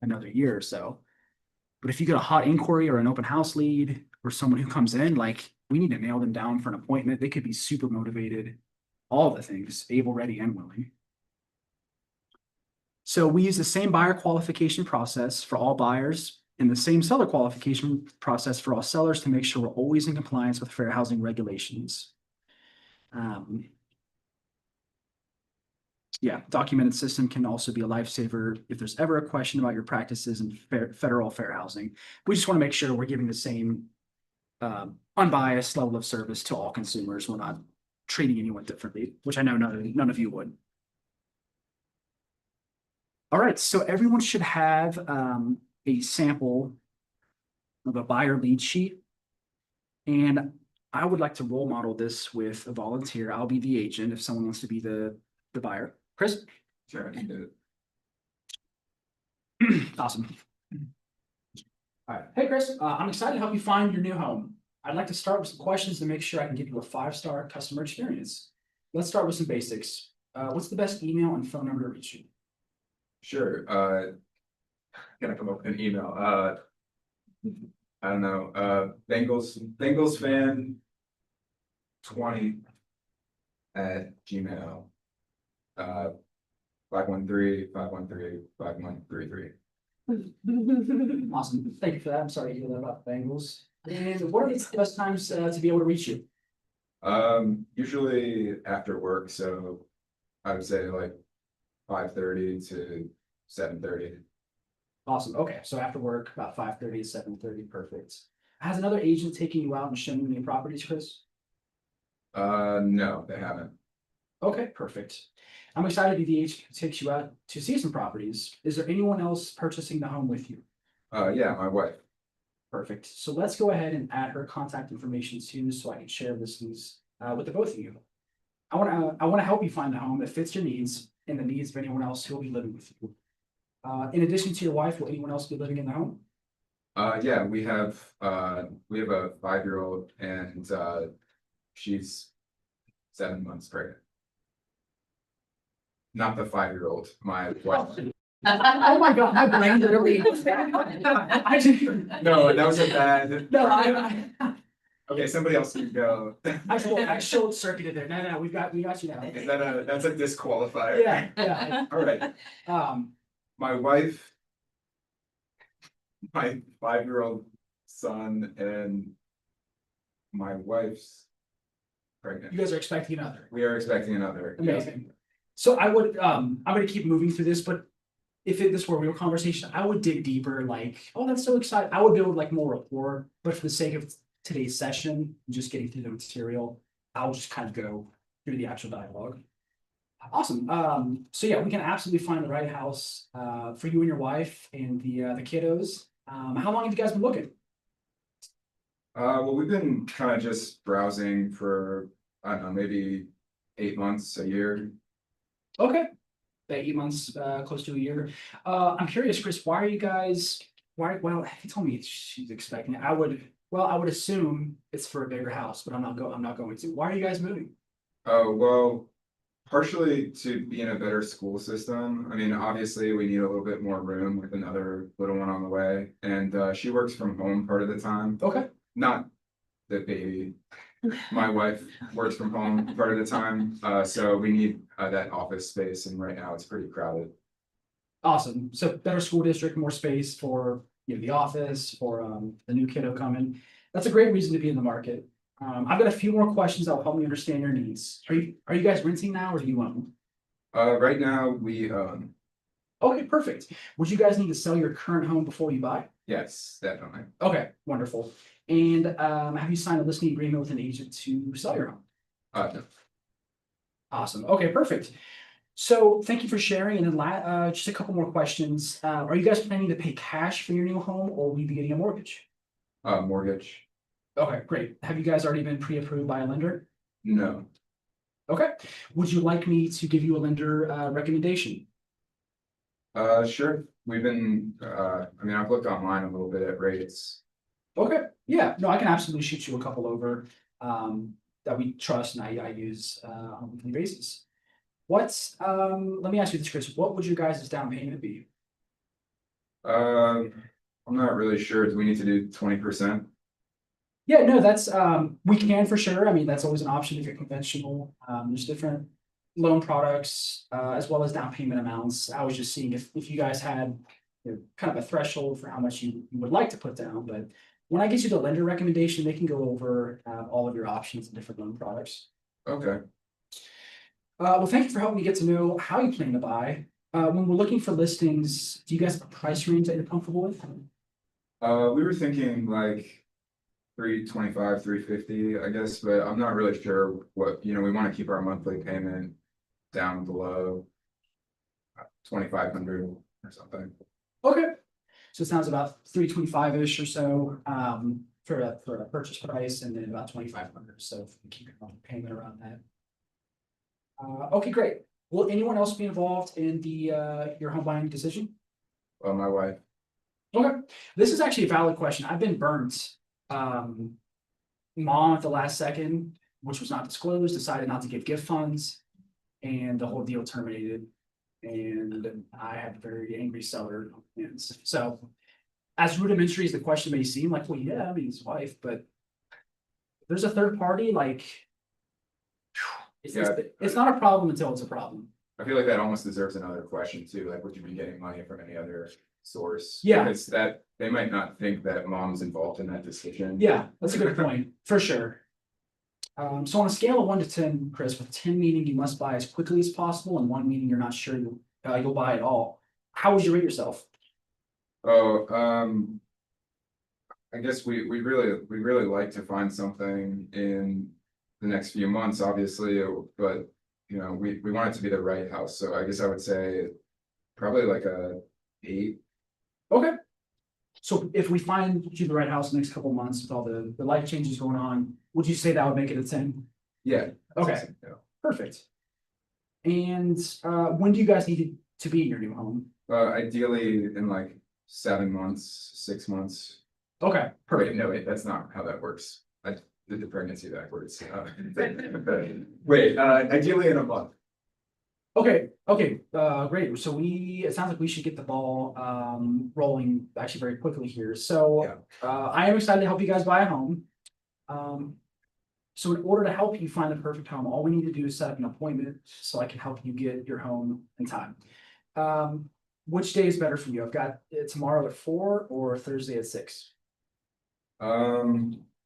another year or so. But if you get a hot inquiry or an open house lead or someone who comes in, like we need to nail them down for an appointment. They could be super motivated, all the things, able, ready, and willing. So we use the same buyer qualification process for all buyers and the same seller qualification process for all sellers to make sure we're always in compliance with fair housing regulations. Documented system can also be a lifesaver if there's ever a question about your practices in federal fair housing. We just want to make sure we're giving the same unbiased level of service to all consumers. We're not treating anyone differently, which I know none of you would. All right, so everyone should have a sample of a buyer lead sheet. And I would like to role model this with a volunteer. I'll be the agent if someone wants to be the buyer. Chris? Sure, I can do it. Awesome. All right. Hey, Chris, I'm excited to help you find your new home. I'd like to start with some questions to make sure I can give you a 5-star customer experience. Let's start with some basics. What's the best email and phone number to reach you? Sure, gonna come up with an email, I don't know, Bengals fan 20 at Gmail. 513-513-5133. Awesome. Thank you for that. I'm sorry to hear that about the Bengals. And what are the best times to be able to reach you? Usually after work, so I would say like 5:30 to 7:30. Awesome. Okay. So after work, about 5:30 to 7:30. Perfect. Has another agent taken you out and shown you any properties, Chris? No, they haven't. Okay, perfect. I'm excited to be the agent who takes you out to see some properties. Is there anyone else purchasing the home with you? Yeah, my wife. Perfect. So let's go ahead and add her contact information too, so I can share listings with the both of you. I want to help you find a home that fits your needs and the needs of anyone else who will be living with you. In addition to your wife, will anyone else be living in the home? Yeah, we have a 5-year-old and she's 7 months pregnant. Not the 5-year-old, my wife. Oh my God, my brain literally. I didn't. No, that was a bad. No, Okay, somebody else can go. I short circuited there. No, we got you now. Is that that's a disqualifier? Yeah. All right, Um, my wife, my 5-year-old son and my wife's pregnant. you guys are expecting another. We are expecting another. Amazing. So I would, I'm gonna keep moving through this, but if this were a real conversation, I would dig deeper, like, oh, that's so exciting. I would build like more rapport, but for the sake of today's session, just getting through the material, I'll just kind of go through the actual dialogue. Awesome. So yeah, we can absolutely find the right house for you and your wife and the kiddos. How long have you guys been looking? Well, we've been kind of just browsing for, I don't know, maybe 8 months, a year. Okay. About 8 months, close to a year. I'm curious, Chris, why are you guys, well, he told me she's expecting it. I would assume it's for a bigger house, but I'm not going to. Why are you guys moving? Oh, well, partially to be in a better school system. I mean, obviously, we need a little bit more room with another little one on the way. And she works from home part of the time. Okay. Not the baby. My wife works from home part of the time. So we need that office space. And right now it's pretty crowded. Awesome. So better school district, more space for the office, for the new kiddo coming. That's a great reason to be in the market. I've got a few more questions that will help me understand your needs. Are you guys renting now or do you own? Right now we own. Okay, perfect. Would you guys need to sell your current home before you buy? Yes, definitely. Okay, wonderful. And have you signed a listing agreement with an agent to sell your home? No. Awesome. Okay, perfect. So thank you for sharing. And then just a couple more questions. Are you guys planning to pay cash for your new home or will you be getting a mortgage? Mortgage. Okay, great. Have you guys already been pre-approved by a lender? No. Okay. Would you like me to give you a lender recommendation? Sure. We've been, I mean, I've looked online a little bit at rates. Okay, yeah, no, I can absolutely shoot you a couple over that we trust and I use on a weekly basis. Let me ask you this, Chris, what would your guys' down payment be? I'm not really sure. Do we need to do 20%? Yeah, no, that's we can for sure. I mean, that's always an option if you're conventional. There's different loan products as well as down payment amounts. I was just seeing if you guys had kind of a threshold for how much you would like to put down, but when I get you the lender recommendation, they can go over all of your options and different loan products. Okay. Well, thank you for helping me get to know how you plan to buy. When we're looking for listings, do you guys have a price range that you're comfortable with? We were thinking like 325, 350, I guess, but I'm not really sure what, we want to keep our monthly payment down below 2,500 or something. Okay, so it sounds about 325-ish or so for a purchase price, and then about 2,500. So if you keep your monthly payment around that. Okay, great. Will anyone else be involved in your home buying decision? Well, my wife. Okay, this is actually a valid question. I've been burnt. Mom at the last second, which was not disclosed, decided not to give gift funds, and the whole deal terminated. And I had a very angry seller. And so, as rudimentary as the question may seem, like, well, yeah, I mean, his wife, but if there's a third party, like, it's not a problem until it's a problem. I feel like that almost deserves another question too. Like, would you be getting money from any other source? Yeah. Because that they might not think that mom's involved in that decision. Yeah, that's a good point, for sure. So on a scale of 1 to 10, Chris, with 10 meaning you must buy as quickly as possible, and 1 meaning you're not sure you'll buy at all, how would you rate yourself? Oh, I guess we really like to find something in the next few months, obviously, but you know, we want it to be the right house, so I guess I would say probably like a 8. Okay. So if we find you the right house in the next couple of months with all the life changes going on, would you say that would make it a 10? Yeah. Okay. Yeah. Perfect. And when do you guys need to be in your new home? Ideally in like 7 months, 6 months. Okay, Wait, perfect. no, wait, that's not how that works. I did the pregnancy backwards. Wait, ideally in a month. Okay, great. So it sounds like we should get the ball rolling actually very quickly here. So I am excited to help you guys buy a home. So in order to help you find the perfect home, all we need to do is set up an appointment so I can help you get your home in time. Which day is better for you? I've got tomorrow at 4 or Thursday at 6.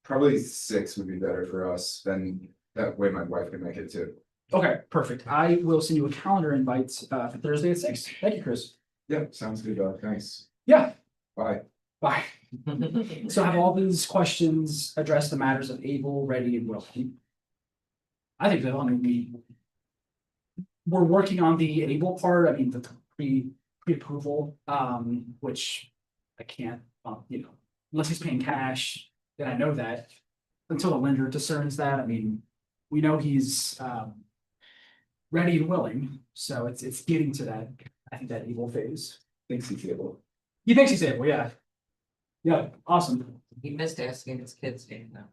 Probably 6 would be better for us, then that way my wife can make it too. Okay, perfect. I will send you a calendar invite for Thursday at 6. Thank you, Chris. Yeah, sounds good, thanks. Yeah, Bye. bye. So have all these questions addressed the matters of able, ready, and willing? I think they'll. I mean, we're working on the able part. I mean, the pre-approval, which I can't, you know, unless he's paying cash, then I know that. Until the lender discerns that, I mean, we know he's ready and willing, so it's getting to that, I think, that able phase. Thanks, he's able. He thinks he's able, yeah. Yeah, awesome. He missed asking his kids' name though.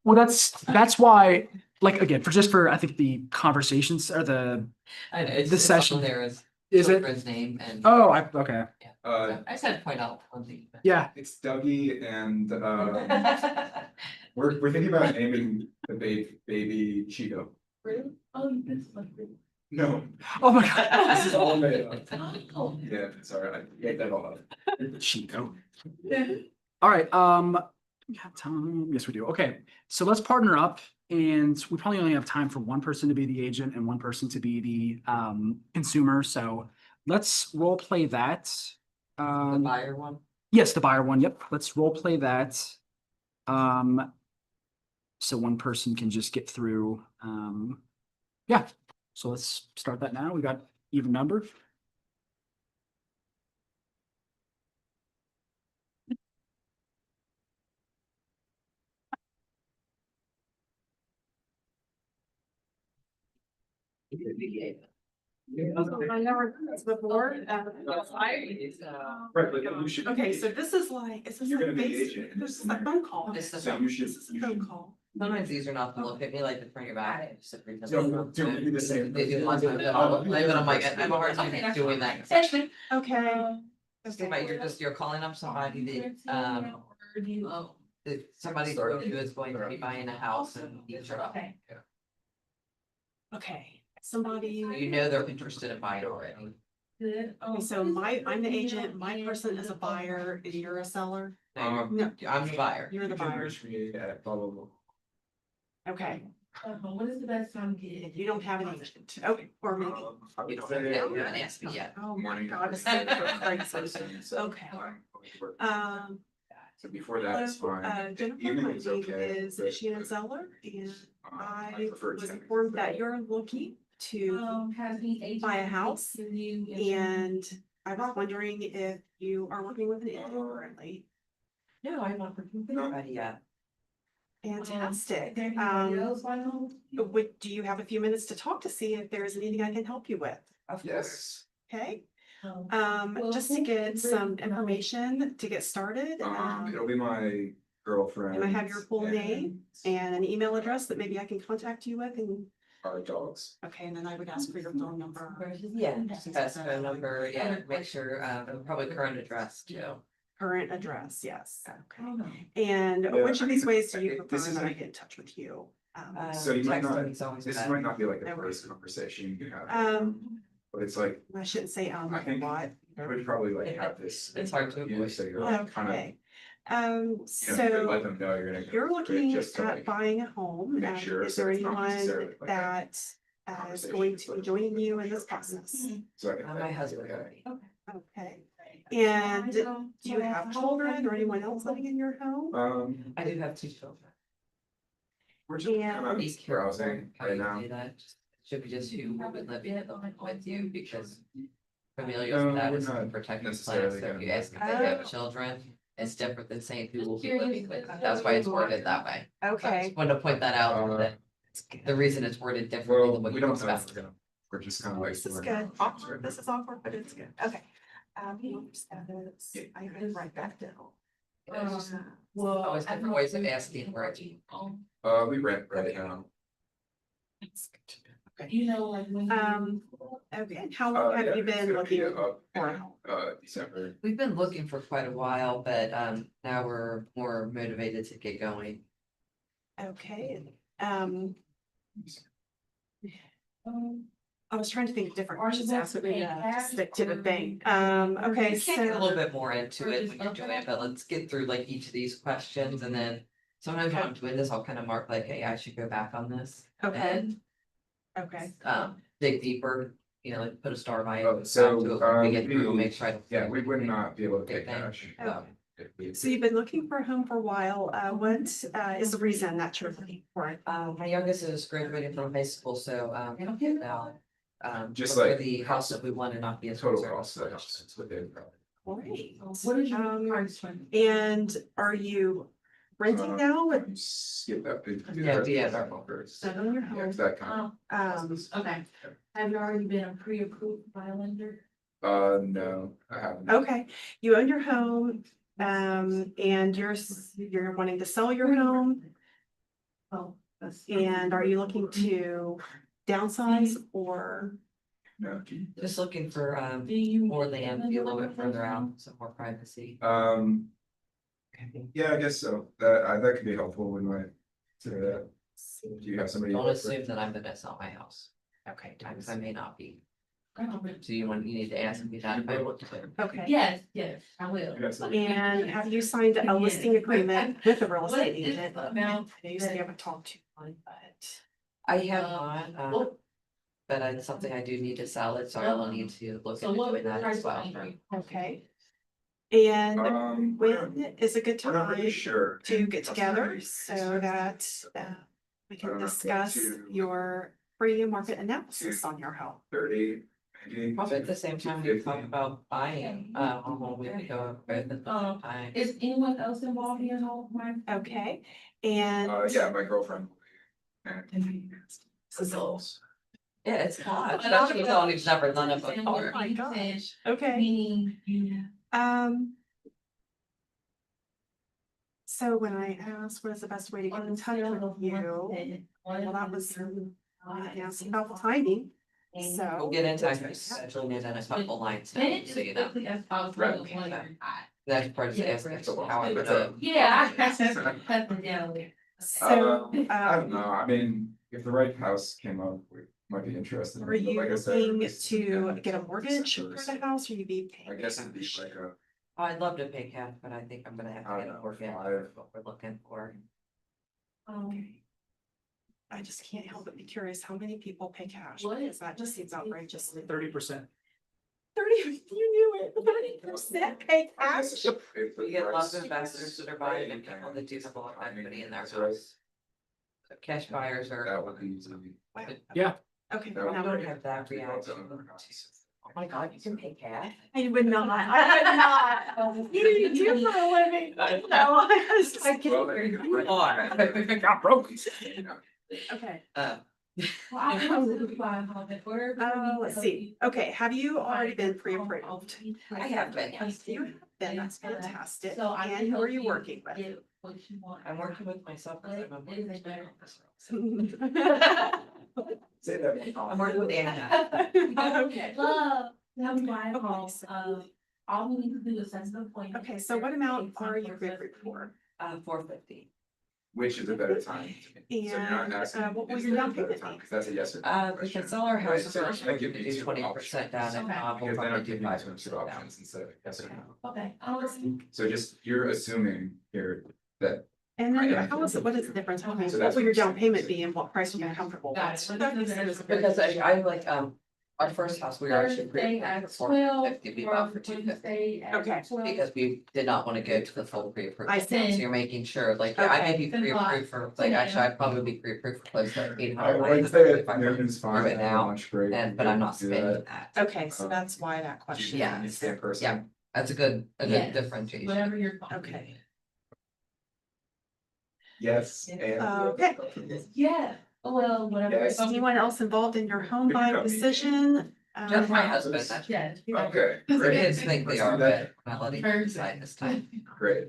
Well, that's why, like, again, for I think the conversations or the, I know, it's This session- on there is is it? children's name and. Okay, I just had to point out one thing. yeah, It's Dougie and we're thinking about naming the baby Chico. Really? Oh, this one. oh No, my god. this is all made up. Oh. Yeah, it's all right, I made that all up. Chico. All right, we have time. Yes, we do. Okay, so let's partner up, and we probably only have time for one person to be the agent and one person to be the consumer. So let's role play that. The buyer one. Yes, the buyer one. Yep. Let's role play that. So one person can just get through. Yeah. So let's start that now. We got even number. I never done this before. Right, but you should. Okay, so this is like, is this You're like gonna be the face, agent. this is a phone call. This is So you should. This is a phone call. Sometimes these are not to look at me like to bring it back. Just to pretend. No, don't do the same. They do one time, then I'll play, but I'm like, I have a hard time doing that. Okay. Somebody, you're calling up somebody that, that somebody who is going to be buying a house and needs your help. Okay, somebody. You know they're interested in buying already. Okay, so I'm the agent, my person is a buyer, and you're a seller? No, No, I'm the buyer. you're the buyer. Reach me at blah, blah, blah. Okay, What is the best time to get? you don't have an agent. Okay, or maybe. I You would don't say- have, you haven't asked me yet. Oh my Morning. God. Okay. So before that is fine. Jennifer, Evening my is name okay, is but, Shannon Zeller, and I prefer was 10, informed that but- you're looking to Has the agent. buy a house, given you and I was wondering if you are working with an agent currently. No, I'm not working with anybody yet. Fantastic. There anybody else want to? Do you have a few minutes to talk to see if there is anything I can help you with? Of Yes, Okay, Well, just to who- get some information to get started. it'll be my girlfriend. And I have your full and name and an email address that maybe I can contact you with, and, Our dogs. okay, and then I would ask for your phone number. Yeah, best phone number, yeah, make sure, probably current address too. Current address, yes, okay. Oh, no. And Yeah, which of these ways do I you think prefer this is that I like- get in touch with you? So you might not- Texting is always This better. might not be like the Okay. first conversation you have. But it's like, I shouldn't say I a think lot. I would probably like have this. It's hard to avoid. So you're like kind of, Okay, you know, you could let so them know you're gonna. go you're for it looking just to, at like, buying a home, make sure is so there it's not necessarily anyone like a that is conversation, going to be but- joining you in this process? So I can. My husband. Okay. Okay, And do you have children or anyone else living in your home? I do have 2 children. We're just kind And- of Be careful browsing how right you now. do that. Should be just who will be living in the home with you, because familial No, status we're is a not protected class, necessarily so if gonna- you ask if they have children, it's different than saying who will be living with them. That's why it's worded that way. So I Okay, just wanted to point that out, that the reason it's worded differently Well, than what we you don't know. expect. We're just kind of like. this is good. Awkward, this is awkward, but it's good. Okay. Status, I can write that down. There's Well. always different ways of asking for it. We rent right now. You know, like when. Okay, and how long have Yeah, you it's been gonna be looking up for? in, December. We've been looking for quite a while, but now we're more motivated to get going. Okay, I was trying to think of different questions to ask, but maybe just stick to the thing. Okay, We can get a little so, bit more into it when you're doing it, but let's get through like each of these questions, and then sometimes when I'm doing this, I'll kind of mark like, hey, I should go back on this. okay, okay, Dig deeper, you know, like put a star by it. Oh, so, back to it when we get through, we- make sure. I don't Yeah, forget we would anything. not be able to pay Big thing. cash. Okay. if we- so you've been looking for a home for a while. What is the reason that you're looking for it? My youngest is graduating from high school, so now. Just look for like- the house that we want to not be as Total concerned. cost of the house, that's what they probably. Great. What is your price range? And are you renting now with Skip that big. Yeah, yeah. That one first. set on your Yeah, home? it's that kind Okay, have you already been a pre-approved by a lender? no, I haven't. Okay, you own your home, and you're wanting to sell your home, Oh, that's. and are you looking to downsize or? No. Just looking for Do you? more land, be a little bit further out, some more privacy. Yeah, I guess so. That could be helpful when I, do you have somebody? Don't assume that I'm gonna sell my house, Okay. because I may not be. So you need to ask me that if I look to it. Okay, Yes, yes, I will. Yes. and have you signed a listing agreement with the real estate agent? I know Now. you said you haven't talked to one, but. I have not, but it's something I do need to sell it, so I will need to look So into what doing that as well. Okay. And We're when is a good not really time sure. to get together so that we can discuss your pre-market analysis on your home? 30, maybe. Probably at the same time we talk about buying, a home, we could go with the time. Is anyone else involved in your whole, my? Okay, and. Yeah, my girlfriend. And. Yeah, it's hot, especially with someone who's never done it Oh before. my gosh, okay, Meaning you. so when I asked what is the best way to get in touch with you, well, that was, I asked about the timing, We'll so. get into scheduling it in a couple lines now, so you know. Next part is asking how I'm gonna. Yeah. Cut them down. So, I don't know, I mean, if the right house came up, we might be interested. were you Like I said, looking it's- to get a mortgage for the house or you be I paying? guess it'd be like a, I'd love to pay cash, but I think I'm gonna have I to get don't a know, mortgage, five. what we're looking for. Okay. I just can't help but be curious, how many people pay cash? What? Because that just seems outrageous. 30%. 30, you knew it, 30% pay I cash? guess if the We get lots of price investors is that are buying and right, people that do have a lot of equity in their that's right. house. So cash buyers That are. would be easy. Wow. Yeah. Okay, That I would now don't we're- have that reaction. Oh my god, you can pay cash? I would not, I would not. What do you do for a living? No, I was just I can- Well, then you could rent- are. Got broke. Okay, Well, I don't know if I have it. Where- let's see, okay, have you already been pre-approved? I have been, yes. You have been, that's fantastic, So I and can who are help you working with? get what you want. I'm working with myself because I'm a It is mortgage better. officer. Say that. I'm working with Anna. Okay. Love, now we buy a Okay, home, so- all we need to do is set an appointment. Okay, so what amount are you pre-approved for? 450. Which is a better time. So you're not And, asking, what will is your there a down better payment time? be? 'Cause that's a yes or no We question. can sell our house So first, I we're give gonna you do two 20% down and options. we'll Because then probably I'm do giving you two 5% down. options instead of yes or no. Okay, So you're assuming here that, And then how is it, what is the difference? What will your down payment be and what price are you comfortable with? Got it. Because I like, Our first house, we were actually Thursday pre-approved at for 12. 450, we bought for 250. Wednesday at Okay. 12. Because we did not want to go to the full pre-approval. I So see. you're making sure, like, yeah, I may be 10 o'clock. pre-approved for, like, actually, I'd probably be pre-approved for close to 800. Wednesday if I at were noon is to do fine. it now, Lunch break, and, but I'm not do that. spending that. Okay, so that's why that question. Yeah. is- In person. Yeah. That's a good Yes, differentiation. Whatever you're. Okay. Yes. and- Okay. Yeah, well, whatever. Yes. Anyone else involved in your home buying decision? Just my husband, that's. Yeah. Okay, The great. kids think they Let's are, do that. but I'm not letting them decide this time. Great.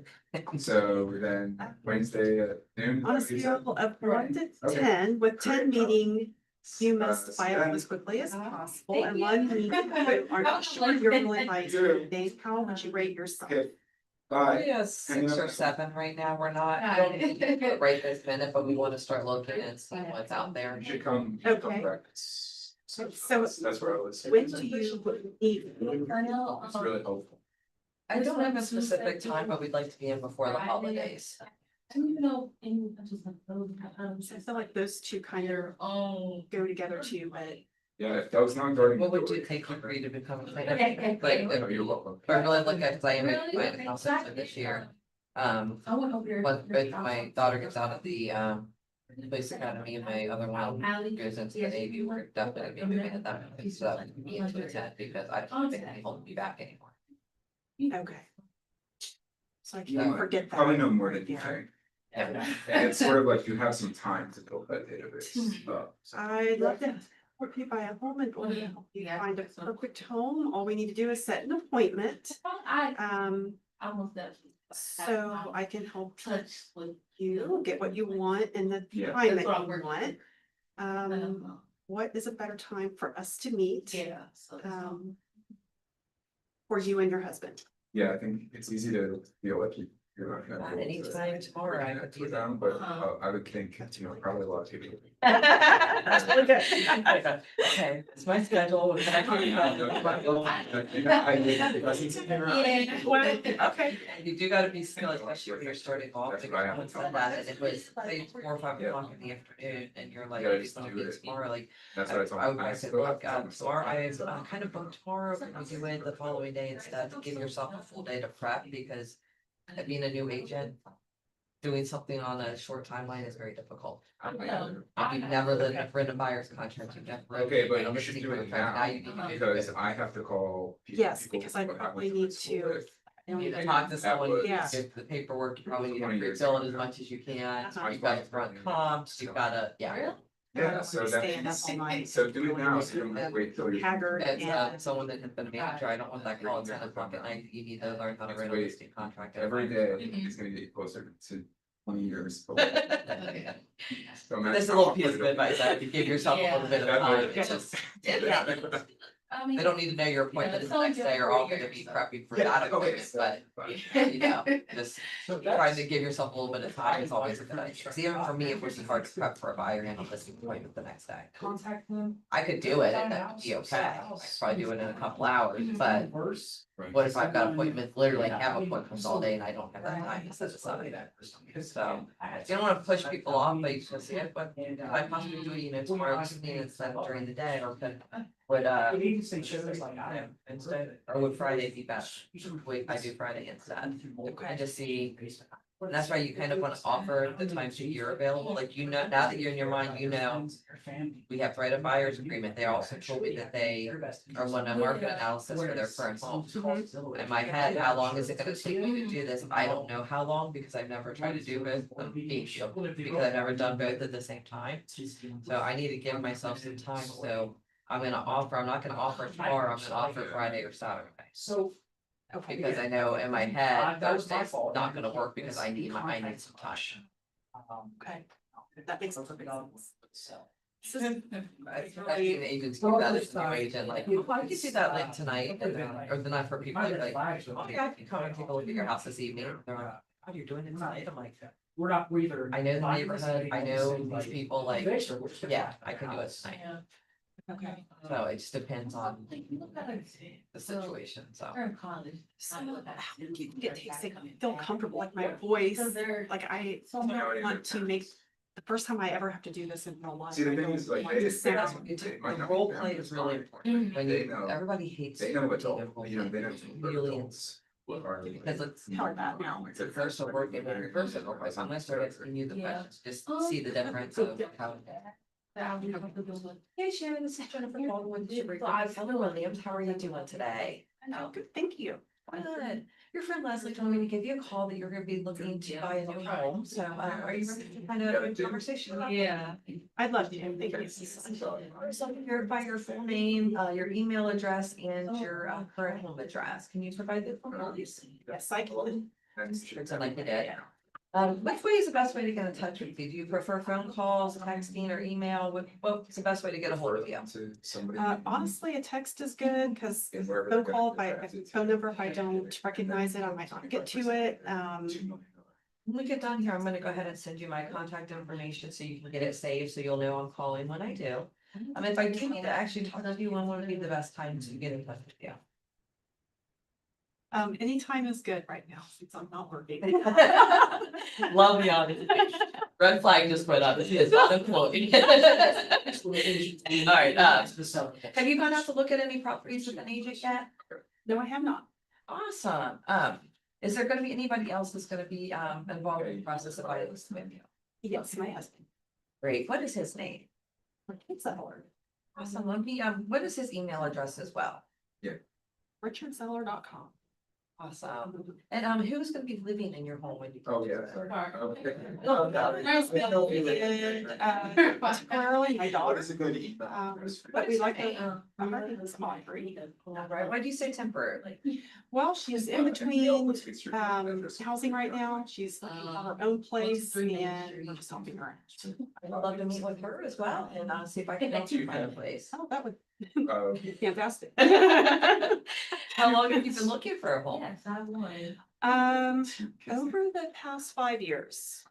So then Wednesday at noon. On a you said? scale of 1 to Okay. 10, with 10 meaning you must Uh, file then- as quickly as possible, Thank and you. 1 meaning you aren't sure you're really buying anything, how would you rate yourself? Okay. Bye. Yeah, 6 or 7 right now, we're not, Got it. right this minute, but we wanna start looking and seeing what's out there. You should come. you should come Okay. practice. So So- that's where I was. When do you need? I know. It's really helpful. I don't have a specific time, but we'd like to be in before the holidays. I don't even know. I just like those. So I feel like those two kind of Oh. go together too, but Yeah, if Doug's not guarding. What the would door- it take you for you to become a Okay. planner? Like, Oh, if you're welcome. I really look at, cause I am Really? buying a house actually this year. I went over there. But both my daughter gets out of the police academy and my other one goes into the Navy, we're definitely gonna be moving at that point, so that would be into attend because I don't think they hold me back anymore. okay. So I You can't forget that. Probably know more than you Yeah. think. Yeah. And it's sort of like you have some time to build that database up. so. I'd love to help you buy a home in order to help you find a perfect home. All we need to do is set an appointment. I So almost I can help touch with you get what you want and the Yeah. time that That's what I'm you working want. What is a better time for us to meet? Yeah. So. For you and your husband? Yeah, I think it's easy to feel like you're not gonna. Not be able to anytime tomorrow, I bring could that do down, but I would think, probably a lot of people. That's really good. Okay, it's my schedule. Okay. You do gotta be still, especially when you're starting off, That's like, what I have someone to tell said that, and it was, say, 4 or 5 Yeah. o'clock in the afternoon, and you're like, Yeah, "It's just gonna do be it. tomorrow," like, That's what I told I my. said, look, tomorrow, I'm kind of booked tomorrow, can we do it the following day instead, give yourself a full day to prep, because being a new agent, doing something on a short timeline is very difficult. If you've never written a buyer's contract, you've never. written Okay, but a you should listing do it contract, now, you need to do it. because I have to call. Yes, people because I who went probably to need school to- with. You need to talk to someone, you need Yeah. to get the paperwork, you probably need 20 to years fill it ago. as much as you can, Uh-huh. you've got to run comps, you've gotta, yeah. Yeah, so Staying up that's, all night. so do it now, so you don't have to wait till you're. Haggard As and. someone that has been a manager, I don't want that call at 10 o'clock at night, you need to learn how to write a Wait. listing contract. Every day is gonna get you closer to 20 years. So imagine This is a how little piece awkward of it'll advice, I have to give yourself a little bit of Yeah. time, it's just, be. they don't need to know your appointment is the next day, or all gonna be prepping for that appointment, but. You know, just trying to give yourself a little bit of time is always a good idea, because even for me, it would be hard to prep for a buyer and a listing appointment the next day. Contact them. I could do it and that would be okay, I could probably do it in a couple hours, but what if I've got appointments, literally have appointments all day and I don't have that time to set aside? So, you don't wanna push people off, but you just say, but could I possibly do it, tomorrow evening instead of during the day, or would, instead, or would Friday be best? Wait, I do Friday instead, and just see. And that's why you kind of wanna offer the times that you're available, like, now that you're in your mind, we have to write a buyer's agreement, they also told me that they are wanting a market analysis for their current home. In my head, how long is it gonna take me to do this? I don't know how long, because I've never tried to do both, because I've never done both at the same time. So I need to give myself some time, so I'm not gonna offer tomorrow, I'm gonna offer Friday or Saturday. Okay. Because I know in my head, Thursday's not gonna work because I need some time. Okay. That makes perfect sense. I've seen agents do that as a new agent, like, oh, I could do that like tonight, and then, or the night for people, like, oh, yeah, I can come and take a look at your house this evening, they're like, oh, you're doing it tonight, I'm like, We're either. I know the neighborhood, I know these people, like, yeah, I can do it tonight. Okay. So it just depends on the situation, so. They're in college. So how do you get to feel comfortable, like my voice, like I don't want to make the first time I ever have to do this in real life. See, the I thing don't is, like, want to that's what sound- It's, They might the not role be play them, is but really fine. important. When They you, know- everybody hates. They know being adult, a role you know, they know play. Really, adults. Are because it's hard that now. it's a person working in person, or I'm gonna start asking you the questions, just see the difference of how. Hey Sharon, this is Jennifer Baldwin, Hello Williams, how are you doing today? Oh, good, thank you. Good. Your friend Leslie told me to give you a call that you're gonna be looking to buy a new home, so are you ready to kind of have a conversation? Yeah. I'd love to, thank you. So verify your full name, your email address and your current home address. Can you provide that for me, please? Yes, I can. Pretend like you did. Which way is the best way to get in touch with you? Do you prefer phone calls, texting or email? What's the best way to get a hold of you? Honestly, a text is good, because phone call, phone number, if I don't recognize it, I might not get to it. When we get done here, I'm gonna go ahead and send you my contact information so you can get it saved, so you'll know I'm calling when I do. If I do need to actually talk to you, when would be the best time to get in touch with you? Anytime is good right now, since I'm not working. Love the honesty. Red flag just put up, this is not employed. Alright, have you gone out to look at any properties with an agent yet? No, I have not. Awesome, is there gonna be anybody else that's gonna be, involved in the process of buying this with you? Yes, my husband. Great, what is his name? It's that hard. Awesome, let me, what is his email address as well? richardzeller.com. Awesome, and, who's gonna be living in your home when you? Oh, yeah. Okay. Temporarily, my daughter, What is a good email? but we like to, I'm working with Audrey. Right, why do you say temporarily? Well, she's in between, housing right now. She's looking for her own place, and we're just helping her out. I'd love to meet with her as well, and, see if I can help you find a place. Oh, that would Uh, be fantastic. How long have you been looking for a home? Yes, I would. Over the past 5 years.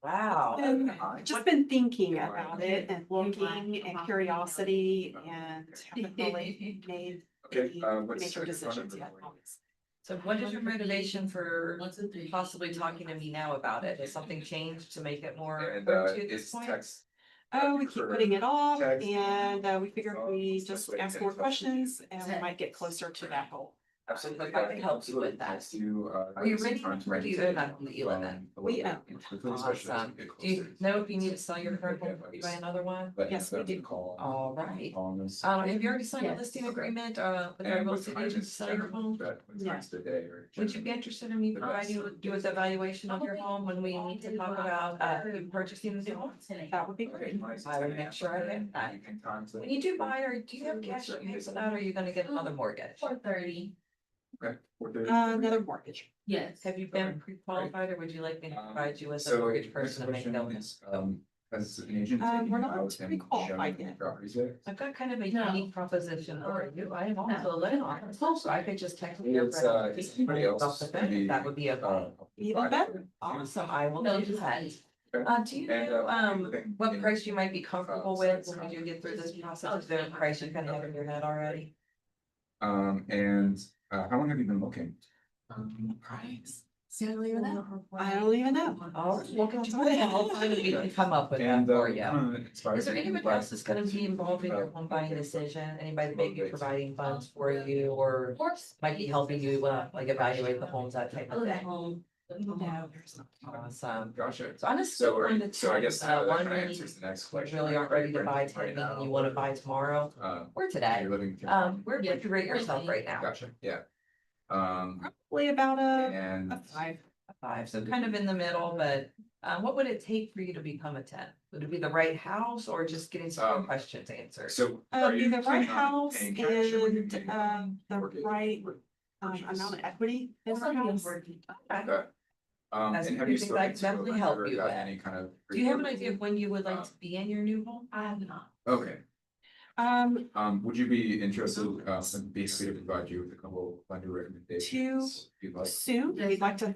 Wow. And just been thinking about it and looking and curiosity, and haven't really made Okay, any what's major the decisions phone yet. number? So what is your motivation for possibly talking to me now about it? Has something changed to make it more And important to you at this is point? text. Oh, we keep putting it off, Text. and we figured we just That's what ask it more is. questions and we might get closer to that goal. Absolutely, I can help you with that. Text you, Are you ready? Where do you live at? Do you live in? We own. Awesome. Do you know if you need to sell your current home or you buy another one? Yes, we do. All right. Have Have you already signed a listing agreement, with our real estate agent to sell your home? Would you be interested in me providing you with evaluation of your home when we need to talk about, purchasing the new home? That would be great. I would make sure I get that. When you do buy, or do you have cash to pay for that, or are you gonna get another mortgage? 4:30. Another mortgage. Yes. Have you been pre-qualified, or would you like me to provide you with a So mortgage person to make the that? question is, as an agent. We're not out and pre-qualified showing yet. properties there? I've got kind of a No. unique proposition for you. I am also a landlord, so I could just text you. It's, it's somebody else. That would be a, Even better. awesome, I will do that. Do you And, know, everything what in- price you might be comfortable with when we do get through this process? Is there a price you kind of have in your head already? And, how long have you been looking? Price. I don't even know. Oh, welcome to the whole time we can come up with that And, for you. inspired Is there you anybody by- else that's gonna be involved in your home buying decision? Anybody maybe providing funds for you or might be helping you, like evaluate the homes, that type of thing? No, there's not. Awesome. Gotcha. So on a scale So, of 1 to so I 10, guess one that kind of meaning answers the next you question. really aren't ready to buy, 10 Right meaning now, you wanna buy tomorrow or today. You're living. Where would you rate yourself right now? Gotcha, yeah. Probably about a And 5. A 5, so kind of in the middle, but what would it take for you to become a 10? Would it be the right house or just getting some more questions answered? so. are Be you the right planning on house paying cash or would you and, be the mortgage right, purchase? amount of equity in our house. Okay. Okay. That's And have something you that spoken can to definitely a help lender or you gotten with. any kind of? Do you have an idea of when you would like to be in your new home? I have not. Okay, Um, would you be interested, and be happy to provide you with a couple lender recommendations? if you'd like? soon, we'd like to,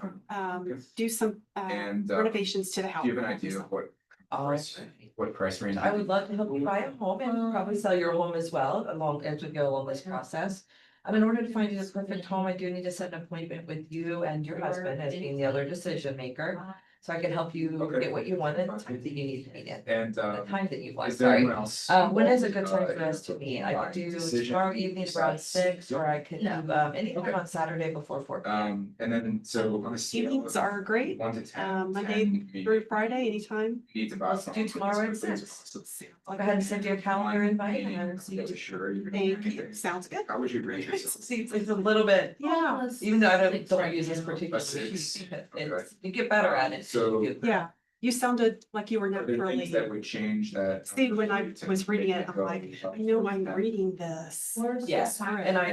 do some, And, renovations to the house. Do you have an idea of what price range? I would love to help you buy a home and probably sell your home as well, along as we go along this process. In order to find you the perfect home, I do need to set an appointment with you and your husband as being the other decision maker. so I can help you Okay. get what you want at the time that you need to meet in. And, The time that you want, is there sorry. anyone else? When is a good time for us to meet? I could do Decision tomorrow evening around besides- 6, or I could do, anytime Okay. on Saturday before 4 p.m. And then, so on a scale Evenings of are great, 1 to 10. Monday 10 through Friday, anytime. Needs about. Let's do tomorrow at 6. I'll go ahead and send you a calendar invite and then see. Sure. Thank you, sounds good. How would you rate yourself? Seems it's a little bit, Yeah, even though I don't use this particular A 6, sheet, okay. it's, you get better at it. So- You- yeah, you sounded like you were Are there things that naturally, would change that? see, when I was reading it, I'm like, I know I'm reading this. Yes, and I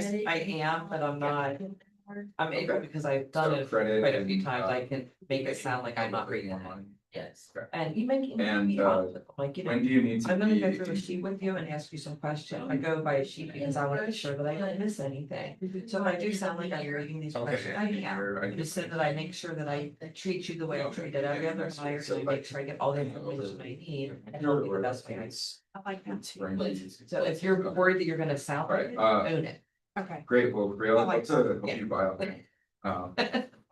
am, but I'm not, I'm able Okay. because I've done So it credit quite a few and, times, I can make it sound like I'm not reading it. Yes, Okay. and you make me And, like, you know. When do you need to I'm gonna go be? through a sheet with you and ask you some questions. I go by a sheet because I want to make sure that I don't miss anything. So if I do sound like I'm reading these questions, I am. Just so that I make sure that I treat you the way I treated every other hire, so I make sure I get all the information I need and help you the best way I. I like that too. So if you're worried that you're gonna sound like Right, it, uh, own it. Okay, Great, well, Real, I'd love to help Yeah. you buy.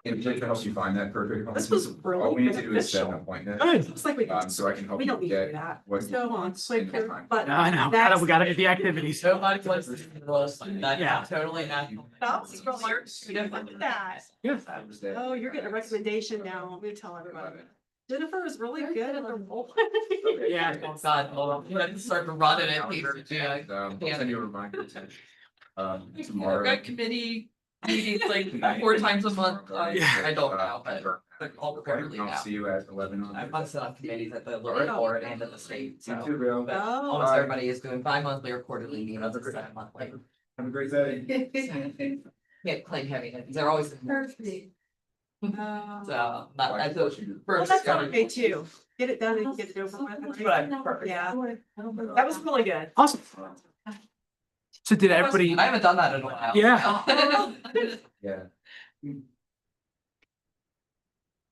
In particular, help you find that perfect. this was All we really need to do is set an beneficial. appointment, Good, it's like we, so I can help we you don't need to do get that. what Let's you go on, want swing in the through, time. but. I know, that's- we gotta do the activities. So much less than the lowest, that's Yeah. totally natural. That was really good. Look at that. Yeah. Oh, you're getting a recommendation now. Let me tell everybody. Jennifer is really good at her role. Yeah. Oh God, hold on, you have to start running it, yeah. I'll send you a reminder to, I've tomorrow. got committee meetings like 4 times a month, I don't know, but all quarterly I'll now. see you at 11 on. I'm on some committees at the lower board and at the state, You so. too, Real. But Oh. almost everybody is doing bi-monthly or quarterly meetings instead of monthly. Have a great day. Can't claim heavy, they're always. Perfect. So, that's the Well, first. that's okay too. Get it done and get it over with. Right. Yeah, that was really good. Awesome. So did everybody, I haven't done that in a while. Yeah. Yeah.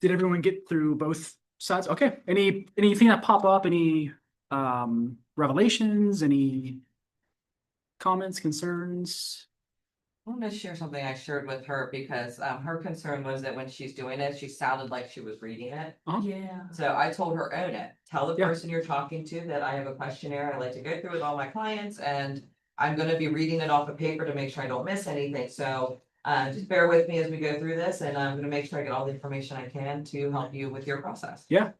did everyone get through both sides? Okay, anything that pop up, any revelations, any comments, concerns? I'm gonna share something I shared with her because her concern was that when she's doing it, she sounded like she was reading it. Yeah. So I told her, own it. Tell the Yeah. person you're talking to that I have a questionnaire I like to go through with all my clients and I'm gonna be reading it off of paper to make sure I don't miss anything. So just bear with me as we go through this and I'm gonna make sure I get all the information I can to help you with your process. Yeah.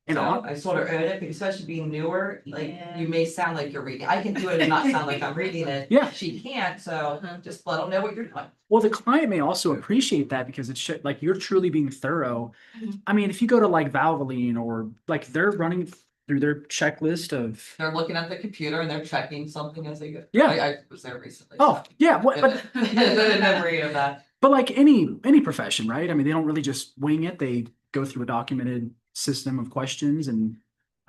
And So on, I sort of own it, because especially being newer, like Yeah. you may sound like you're reading. I can do it and not sound like I'm reading it. Yeah. She can't, so just let them know what you're doing. well, the client may also appreciate that because it's like you're truly being thorough. Mhm. I mean, if you go to like Valvoline or like they're running through their checklist of, They're looking at the computer and they're checking something as they go. Yeah. I was there recently. oh, yeah, what, but Good memory of that. But like any profession, right? I mean, they don't really just wing it. They go through a documented system of questions and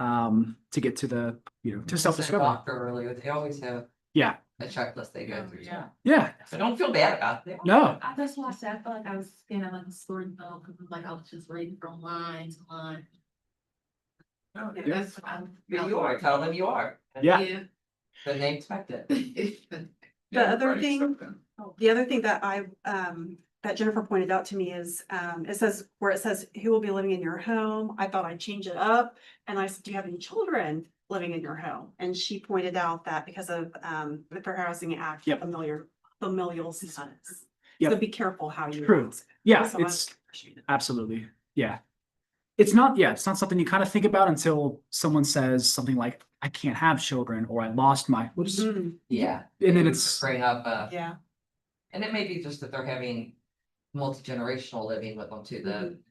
to get to the, to self-discovery. Doctor earlier, they always have Yeah, a checklist they go through. Yeah. yeah, So don't feel bad about it. no, That's why I said, I felt like I was scanning like a story though, because like I was just reading from line to line. Yeah. You are, tell them you are. Yeah. Then they expect it. The other thing, the other thing that that Jennifer pointed out to me is, it says, where it says, who will be living in your home? I thought I'd change it up. And I said, do you have any children living in your home? And she pointed out that because of, the Fair Housing Act, Yep. familial status. Yep. So be careful how you. True. ask. yeah, So I it's appreciate it. absolutely, yeah. It's not something you kind of think about until someone says something like, I can't have children, or I lost my, whoops. Mhm, Yeah. And then it's, Bring up, yeah, and it may be just that they're having multi-generational living with them too,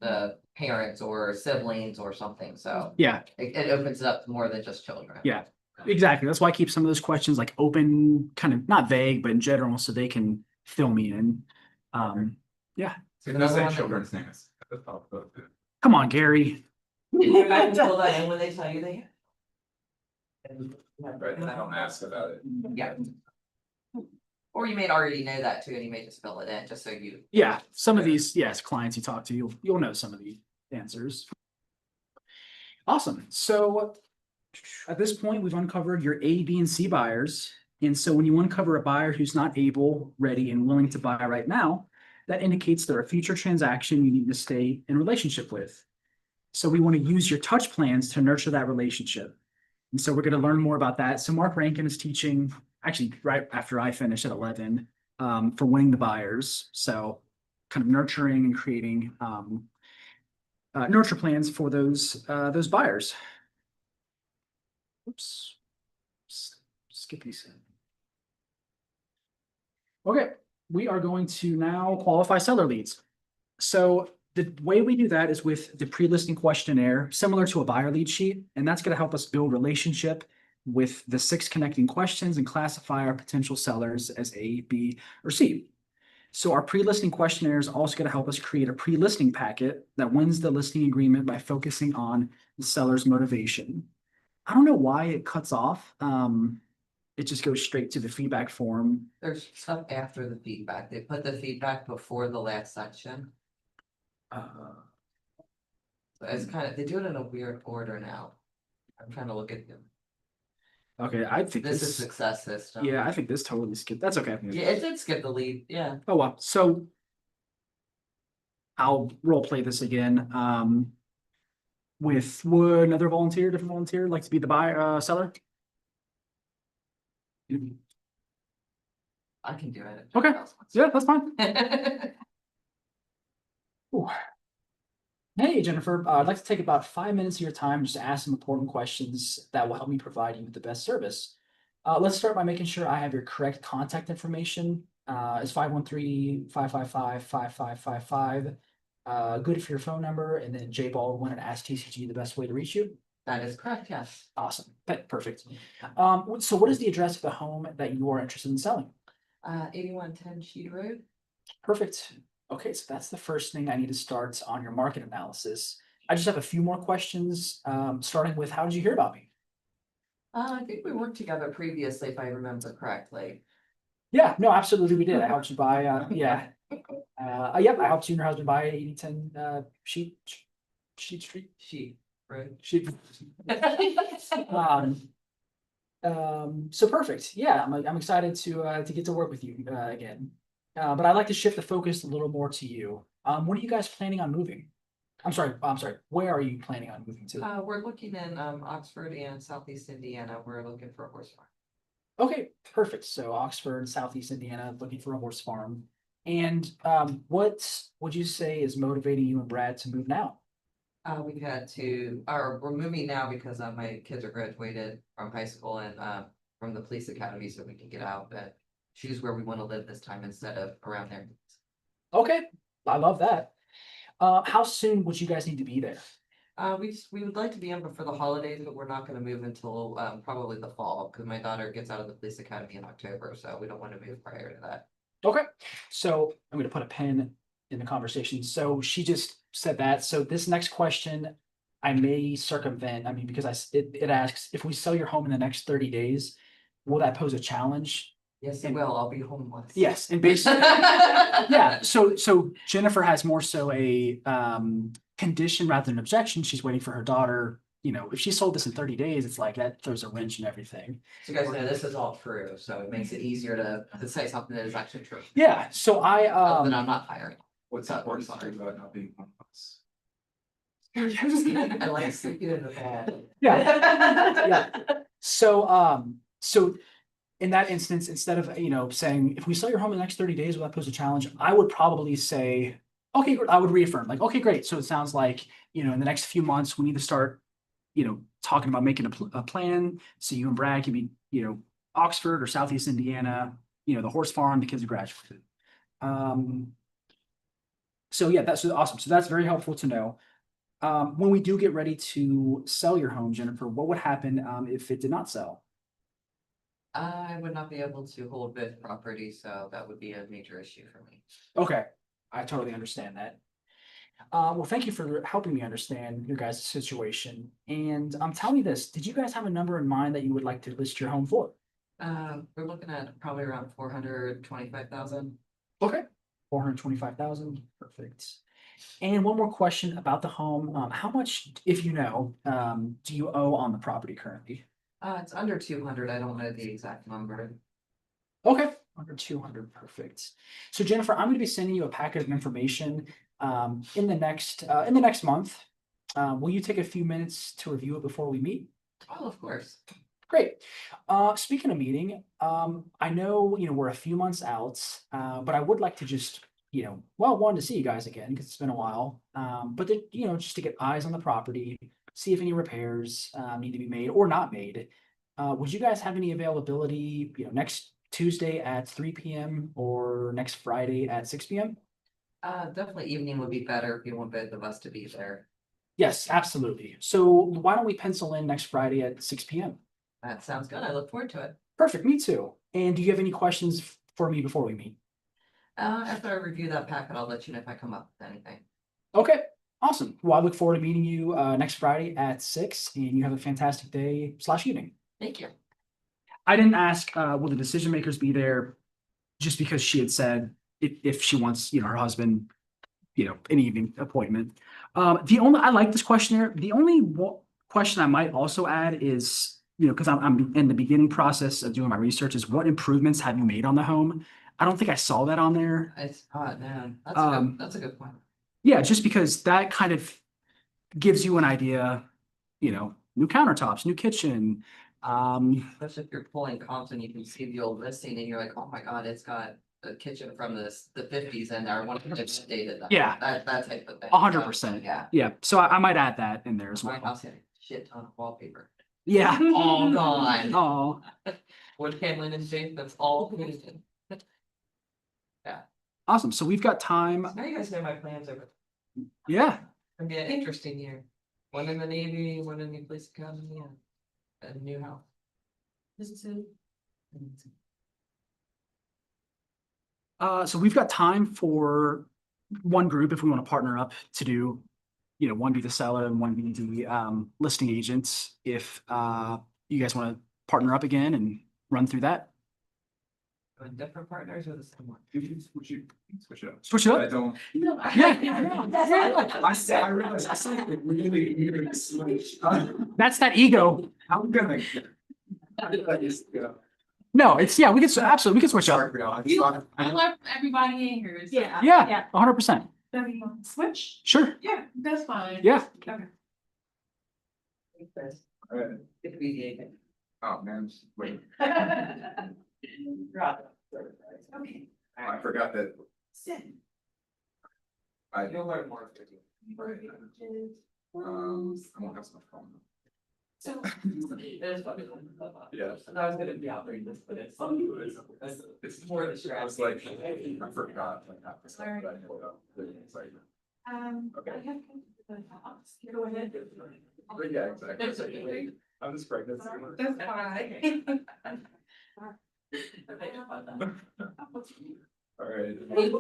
the parents or siblings or something, so. yeah, It opens it up to more than just children. Yeah. exactly. That's why I keep some of those questions like open, kind of not vague, but in general, so they can fill me in. So no say children's names at the top of the. Come on, Gary. Go back and fill that in when they tell you they. Right, and I don't ask about it. Yeah. Or you may already know that too, and you may just fill it in, just so you. Yeah, some of these, yes, clients you talk to, you'll know some of the answers. Awesome. So at this point, we've uncovered your A, B, and C buyers. And so when you uncover a buyer who's not able, ready, and willing to buy right now, that indicates they're a future transaction you need to stay in relationship with. So we want to use your touch plans to nurture that relationship. And so we're going to learn more about that. So Mark Rankin is teaching, actually, right after I finish at 11, for winning the buyers. So kind of nurturing and creating nurture plans for those buyers. Oops. Skip these. Okay, we are going to now qualify seller leads. So the way we do that is with the pre-listing questionnaire, similar to a buyer lead sheet, and that's going to help us build relationship with the 6 connecting questions and classify our potential sellers as A, B, or C. So our pre-listing questionnaire is also going to help us create a pre-listing packet that wins the listing agreement by focusing on the seller's motivation. I don't know why it cuts off. It just goes straight to the feedback form. There's stuff after the feedback. They put the feedback before the last section. So it's kind of, they do it in a weird order now. I'm trying to look at them. Okay, I think This is this, success system. yeah, I think this totally skipped. That's okay. Yeah, it did skip the lead, yeah. Oh, well, so I'll role play this again. With would another volunteer, different volunteer, like to be the buyer, seller? I can do it. Okay. Yeah, that's fine. Ooh. Hey, Jennifer, I'd like to take about 5 minutes of your time just to ask some important questions that will help me provide you with the best service. Let's start by making sure I have your correct contact information. It's 513-555-5555. Good for your phone number, and then J Baldwin at Ask TCG, the best way to reach you. That is correct, yes. Awesome. Perfect. So what is the address of the home that you are interested in selling? 8110 Sheet Road. Perfect. Okay, so that's the first thing I need to start on your market analysis. I just have a few more questions, starting with how did you hear about me? I think we worked together previously, if I remember correctly. Yeah, no, absolutely we did. I helped you buy, yeah. Yep, I helped you and your husband buy 8010 Sheet Street. Sheet Road. Sheet. So perfect. Yeah, I'm excited to get to work with you again. But I'd like to shift the focus a little more to you. When are you guys planning on moving? I'm sorry. Where are you planning on moving to? We're looking in Oxford and Southeast Indiana. We're looking for a horse farm. Okay, perfect. So Oxford, Southeast Indiana, looking for a horse farm. And what would you say is motivating you and Brad to move now? We've had to, or we're moving now because my kids are graduated from high school and from the police academy, so we can get out and choose where we want to live this time instead of around there. Okay, I love that. How soon would you guys need to be there? We would like to be in before the holidays, but we're not gonna move until probably the fall, because my daughter gets out of the police academy in October, so we don't want to move prior to that. Okay, so I'm gonna put a pin in the conversation. So she just said that. So this next question, I may circumvent. I mean, because it asks if we sell your home in the next 30 days, will that pose a challenge? Yes, it And- will. I'll be homeless. Yes, and basically, yeah. So Jennifer has more so a condition rather than objection. She's waiting for her daughter. You know, if she sold this in 30 days, it's like that throws a wrench in everything. So you guys know this is all true, so it makes it easier to say something that is actually true. Yeah. So I Other than I'm not hiring. What's That that work works. about not being homeless? I like sleeping in the bed. Yeah. So in that instance, instead of, saying, if we sell your home in the next 30 days, will that pose a challenge? I would probably say, okay, I would reaffirm, like, okay, great. So it sounds like, in the next few months, we need to start, talking about making a plan. So you and Brad can be, Oxford or Southeast Indiana, the horse farm, the kids are graduated. So yeah, that's awesome. So that's very helpful to know. When we do get ready to sell your home, Jennifer, what would happen if it did not sell? I would not be able to hold both properties, so that would be a major issue for me. Okay, I totally understand that. Well, thank you for helping me understand your guys' situation. And tell me this, did you guys have a number in mind that you would like to list your home for? We're looking at probably around 425,000. Okay. 425,000, perfect. And one more question about the home. How much, if you know, do you owe on the property currently? It's under 200. I don't know the exact number. Okay, under 200, perfect. So Jennifer, I'm going to be sending you a packet of information in the next month. Will you take a few minutes to review it before we meet? Oh, of course. Great. Speaking of meeting, I know, we're a few months out, but I would like to just, well, one, to see you guys again, because it's been a while. But then, just to get eyes on the property, see if any repairs, need to be made or not made. Would you guys have any availability, next Tuesday at 3 p.m. or next Friday at 6 p.m.? Definitely evening would be better if you want both of us to be there. Yes, absolutely. So why don't we pencil in next Friday at 6 p.m.? That sounds good. I look forward to it. Perfect, me too. And do you have any questions for me before we meet? After I review that packet, I'll let you know if I come up with anything. Okay, awesome. Well, I look forward to meeting you next Friday at 6, and you have a fantastic day/evening. Thank you. I didn't ask, will the decision makers be there? Just because she had said if she wants, her husband, an evening appointment. I like this questionnaire. The only question I might also add is, because I'm in the beginning process of doing my research, is what improvements have you made on the home? I don't think I saw that on there. It's hot, man. That's a good point. Yeah, just because that kind of gives you an idea, new countertops, new kitchen. Especially if you're pulling comps and you can see the old listing and you're like, oh my God, it's got a kitchen from the 50s in there. I want to update that. Yeah. That type of thing. 100%. Yeah. Yeah, so I might add that in there as My well. house had a shit ton of wallpaper. Yeah. All gone. Oh, Wood paneling and shit, that's all painted. awesome. So we've got time. Now you guys know my plans are. Yeah. It'll be an interesting year. One in the Navy, one in the police academy, and a new house. So we've got time for one group if we want to partner up to do, one be the seller and one be the listing agents. If you guys want to partner up again and run through that. With different partners or the same one? Switch it up. Switch it up? I don't. Yeah. I realize I said it really switch. That's that ego. I'm gonna. I just, No, we can absolutely, we can switch up. I love everybody in here. so- Yeah. Yeah, 100%. Switch? Sure. Yeah, that's fine. Yeah. Okay. Alright. It could be the agent. Oh, man, wait, Okay. I forgot that Sit. I don't learn more. I won't have so much fun. So. There's fucking. Yeah. I was gonna be out there, but it's more the I was like, I forgot, like, half the stuff that I know about. It's like, Okay. I have. Go ahead. yeah, exactly. I'm just pregnant. That's fine. All right. Mine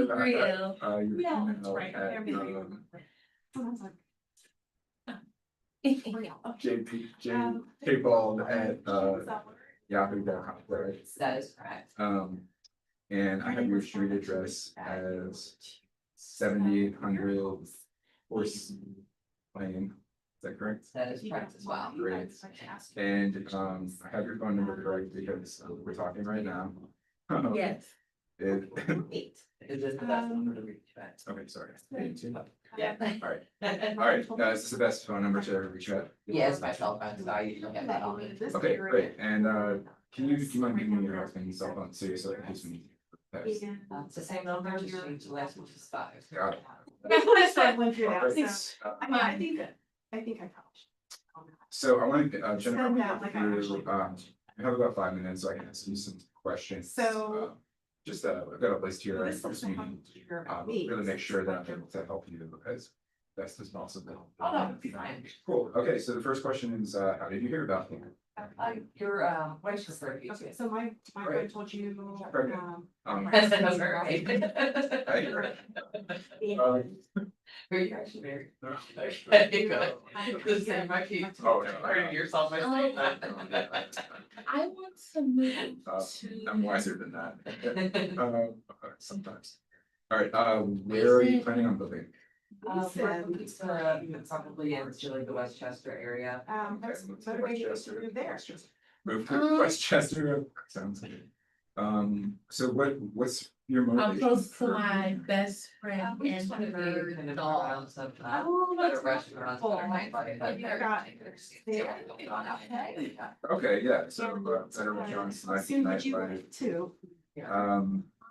for you. Your Yeah, email that's right. at, JP Bald at yahoo.com, right? That is correct. And I have your street address as 7800 Horse Lane. Is that correct? That is correct as well. Great. And I have your phone number correct because we're talking right now. Yes. It- Is this the best number to reach you at? Okay, sorry. Yeah. All right, is this the best phone number to ever reach out? Yeah, it's my cell phone, so I usually get that on me. Okay, great. And do you mind giving me your husband's cell phone too, so in case we need to text? It's the same number, just change the last one to 5. Got it. That's what I started going through that, Perfect. so, I mean, I think I probably should. So I want to, Jennifer, Send that like I actually- I have about 5 minutes, so I can ask you some questions. So- Just, I've got a list here. I This just is need how to, you hear about me. really make sure that I'm able to help you as best as possible. Oh, that would be fine. Cool. Okay, so the first question is, how did you hear about me? Your wife's referred you. Okay, so my Right. friend told you, Perfect. That's right. Who are you actually married? Okay, good. The same, I keep. Oh, no. Hurting yourself by saying that. I want to move I'm to. wiser than that. Sometimes. All right, where are you planning on living? It's probably into like the Westchester area. that's motivated to move there. Move to Westchester, sounds good. So what's your I'm motivation? close to my best friend and Kind of her around dog. sometimes. Oh, that's Better restaurants, better wonderful. nightlife, but You've got- Okay, yeah, so better restaurants, nice Soon would you nightlife. like to?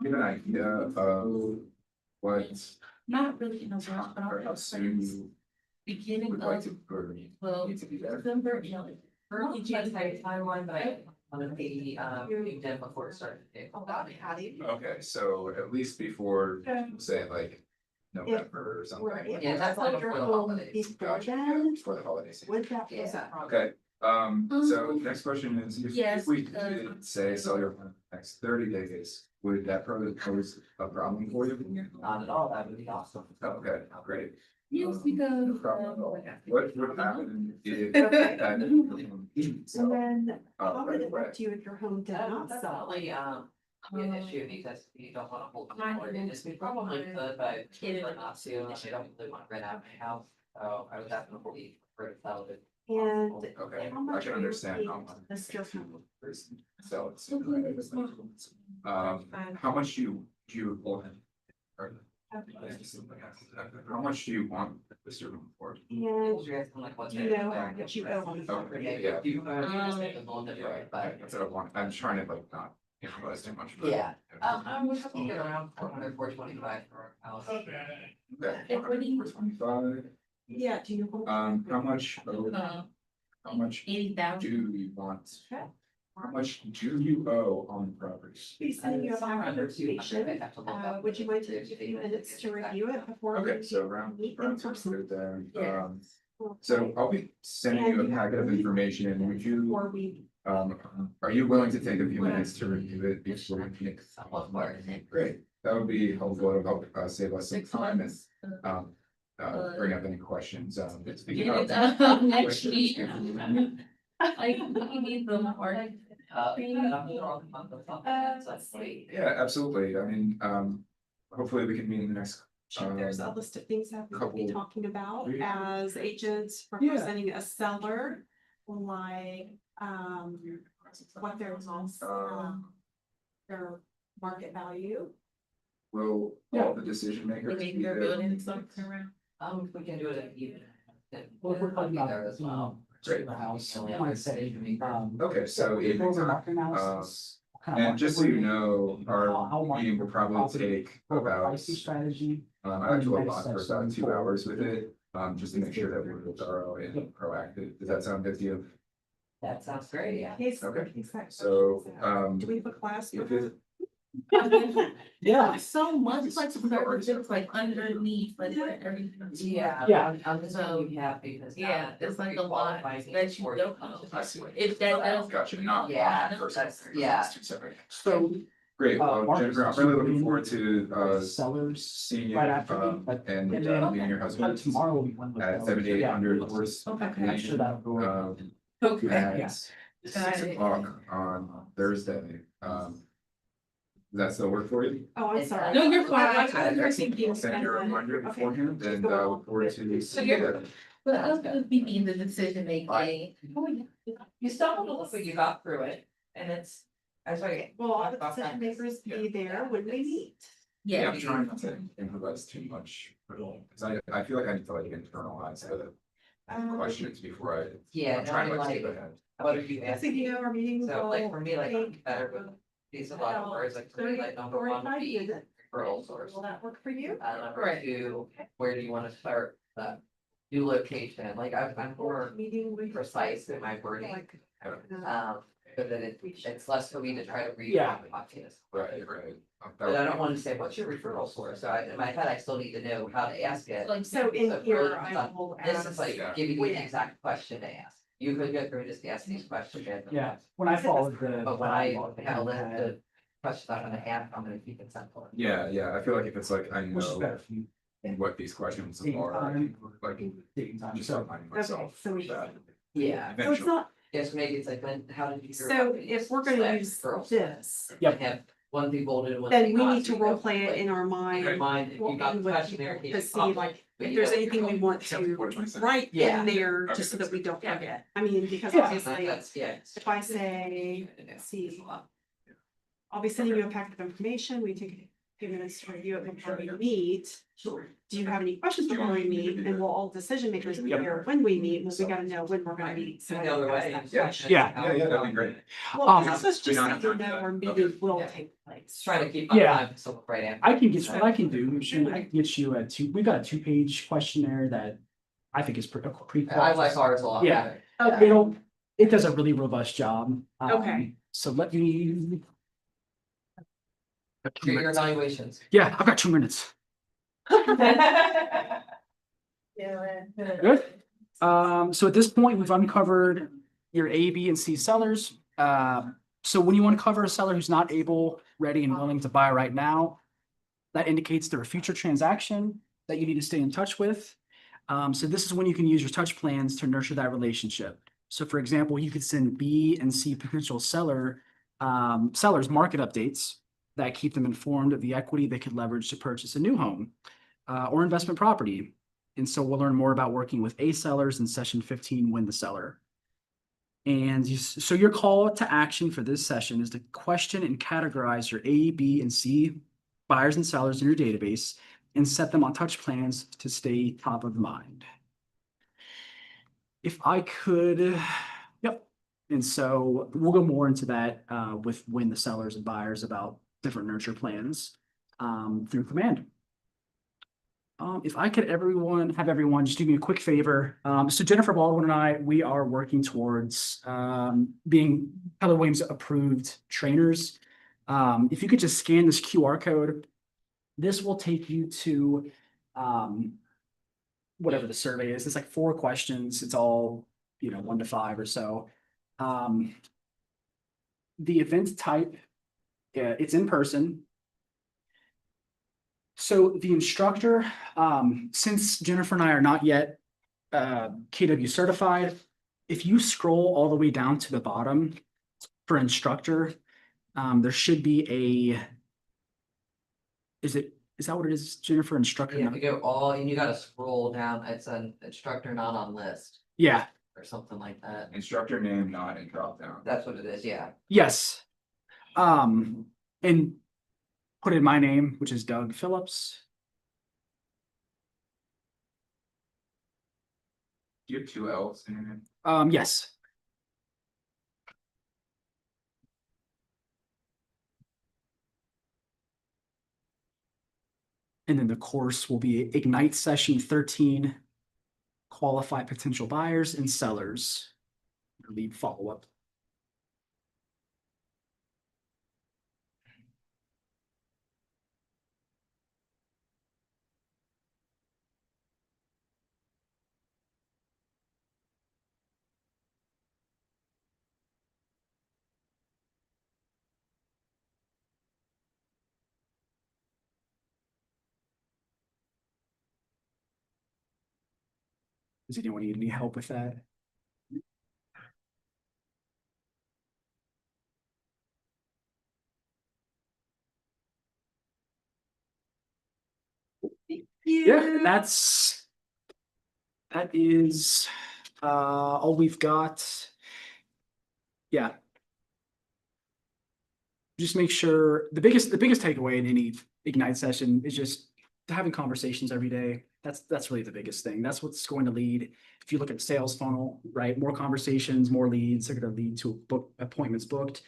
Give an idea of what Not really in a rush, but or how I'm soon you beginning would like of, to, or well, need to be there. December, you know, early January. Timeline, but I want to be, moved in before it started. Oh, that'd be handy. Okay, so at least before, say like November or something. We're able Yeah, that's to like sell your before the home holidays. before Gotcha, yeah, then, before the holiday season. would that be Yeah. a Okay, so next question is, if Yes, we because- did say sell your home in the next 30 days, would that pose a problem for you? Not at all, that would be awesome. Okay, great. Yes, No because. problem at all. What would happen if Okay. that didn't And sell? then how would right it away? affect you if your home did not That's sell? probably, be an issue because you don't wanna hold the mortgage, we probably could, but prefer not to, I don't really wanna rent out my house, so I would definitely prefer to sell it. And Okay, how I much can are you understand paying how to much. list your home? Sell it soon. How much do you want? Or how much do you want this room for? And do you know how much you owe on the property? Okay, yeah. But, That's what I want, I'm trying to like not improvise too much. but- yeah, I was looking at around 400, 425 for our house. Okay, And what do you- 425. Yeah, do you? How much, how much 80,000. do you want? Okay. How much do you owe on the property? Be sending you a application. Would you mind taking a few minutes to review it before? Okay, we so around, meet in around person? 200 there. Yeah. So I'll be sending you a packet of information, would you, Before we, are you willing to take a few minutes to review it before we make? Great, that would be helpful, it'll help save us some time and, bring up any questions, speaking of. Actually, like, we need the more. Yeah, absolutely, I mean, hopefully we can meet in the next. there's a list of things that we will be couple- talking about Yeah. as agents representing a seller. Like, what their their market value. Will all the decision makers Maybe be they're there? building something around. We can do it at even. Well, if we're talking I'll be about, there as well. Great, the house, I wanna say, Okay, so before evening the time. market analysis. kind of And just so you market know, how our market meeting will probably property take over about, pricing strategy. I like to next allot for steps about moving 2 forward. hours with it. Just to make sure that we're thorough and proactive. Does that sound good to you? That sounds great, yeah. Okay. So, So, do we have a class for if that? it- Yeah. So much like services like underneath, like everything. Yeah. Yeah. I'm just so happy because. Yeah, it's like a lot that you don't know. I see. If that does. Gotcha, not. Yeah, First, that's- yeah. two separate. So, Great, well, Mark, Jennifer, I'm really looking forward to, sellers seeing you, right after me, but and and then meeting your husband tomorrow will be one. with at sellers. 7800 Yeah. Horse. Okay. I'm sure that'll go. Okay. Yeah. At 6 o'clock on Thursday, does that still work for you? Oh, I'm sorry. No, you're fine. I was thinking. I'll send you a reminder Okay. beforehand, Just and go along look forward with to it. seeing you're- you. But us would be in the decision making. You stumbled a little, but you got through it, and it's, that's why. Will all the decision makers be there when we meet? Yeah, Yeah. I'm trying not to improvise too much, because I feel like I need to like internalize the questions before Yeah, I'm trying to no, like like, skip ahead. what if you I ask? think, you know, our meeting So like will for me, like, take better with these a lot of words, like for me, like number one would 45 be minutes. referral source. Will that work for you? Number Right. two, where do you wanna start the new location? Like I'm more Meeting with. precise in my wording. Like, So that it's less for me to try to read. Yeah. the podcast. Right. But I don't wanna say, what's your referral source? So in my head, I still need to know how to ask it. Like, So in So here, really, I will This ask. is like Yeah. giving you the exact question to ask. You could go through and just ask these questions. Yeah, when I followed the. But when I have a list of questions I'm gonna ask, I'm gonna keep it simple. Yeah, I feel like if it's like, I Which is know better for you. what these questions Taking are, I time. can like Taking time, just so. remind Okay, myself so we. that Yeah, So it's eventually. not, yes, maybe it's like, when, how did you? hear so about if these we're gonna slash use referrals? this, Yep. Have one thing bolded and one. then thing we not, need to so you role go, play it like, in our in your mind. mind, if you got the with questionnaire. people here, To see pop like, up, if you there's know, anything we want to write Yeah. in there, Okay. just so that we don't forget. I mean, because Yeah. obviously, That's, yeah. if I say, let's see. I'll be sending you a packet of information. We take a few minutes to review it before we meet. Sure. Do you have any questions before we meet? And we'll all decision makers be here when we meet, but we gotta know when we're gonna meet. So I The other can ask way. that Yeah. question. Yeah. Yeah, that'd be great. Well, We this was don't just have so you time for know that. our Okay. meeting will Yeah. take place. Trying to keep on Yeah. time, so right after. I can get, what I can do, Shane, I can get you we've got a 2-page questionnaire that I think is pretty. I like ours a lot. Yeah. better. It does a really robust job. Okay. So let me. Got 2 Your minutes. evaluations. Yeah, I've got 2 minutes. Good. So at this point, we've uncovered your A, B, and C sellers. So when you uncover a seller who's not able, ready, and willing to buy right now, that indicates they're a future transaction that you need to stay in touch with. So this is when you can use your touch plans to nurture that relationship. So for example, you could send B and C potential sellers market updates that keep them informed of the equity they could leverage to purchase a new home or investment property. And so we'll learn more about working with A sellers in session 15, Win the Seller. And so your call to action for this session is to question and categorize your A, B, and C buyers and sellers in your database and set them on touch plans to stay top of mind. If I could, yep. And so we'll go more into that with Win the Sellers and buyers about different nurture plans through command. If I could have everyone just do me a quick favor. So Jennifer Baldwin and I, we are working towards being Keller Williams approved trainers. If you could just scan this QR code, this will take you to whatever the survey is. It's like 4 questions. It's all, 1 to 5 or so. The event type, it's in person. So the instructor, since Jennifer and I are not yet KW certified, if you scroll all the way down to the bottom for instructor, there should be is that what it is, Jennifer? Instructor? You have to go all, and you gotta scroll down, it's an instructor not on list, Yeah, or something like that. Instructor name, not in drop down. That's what it is, yeah. yes. And put in my name, which is Doug Phillips. Do you have 2 L's in your name? Yes. And then the course will be Ignite Session 13, Qualify Potential Buyers and Sellers. Lead follow-up. Does anyone need any help with that? Yeah, and that is all we've got. Yeah. Just make sure the biggest takeaway in any Ignite session is just having conversations every day. That's really the biggest thing. That's what's going to lead. If you look at the sales funnel, right? More conversations, more leads are going to lead to appointments booked,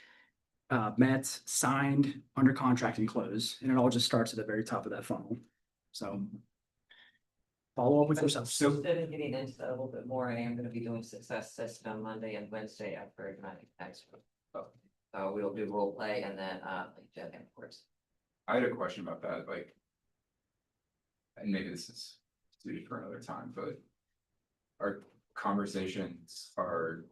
met, signed, under contract, and close. And it all just starts at the very top of that funnel. So follow up with yourself. So Instead of getting into that a little bit more, I am gonna be doing success system on Monday and Wednesday after Ignite next week. So we'll do role play and then like Jen afterwards. I had a question about that, like. And maybe this is suited for another time, but. Our conversations are.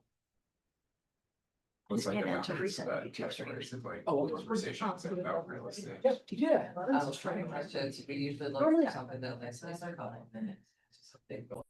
What's like the metrics of that questionnaires of like conversations about real estate? Yeah. I was trying to question, we usually look for something that lasts less than 5 minutes. Just a big goal.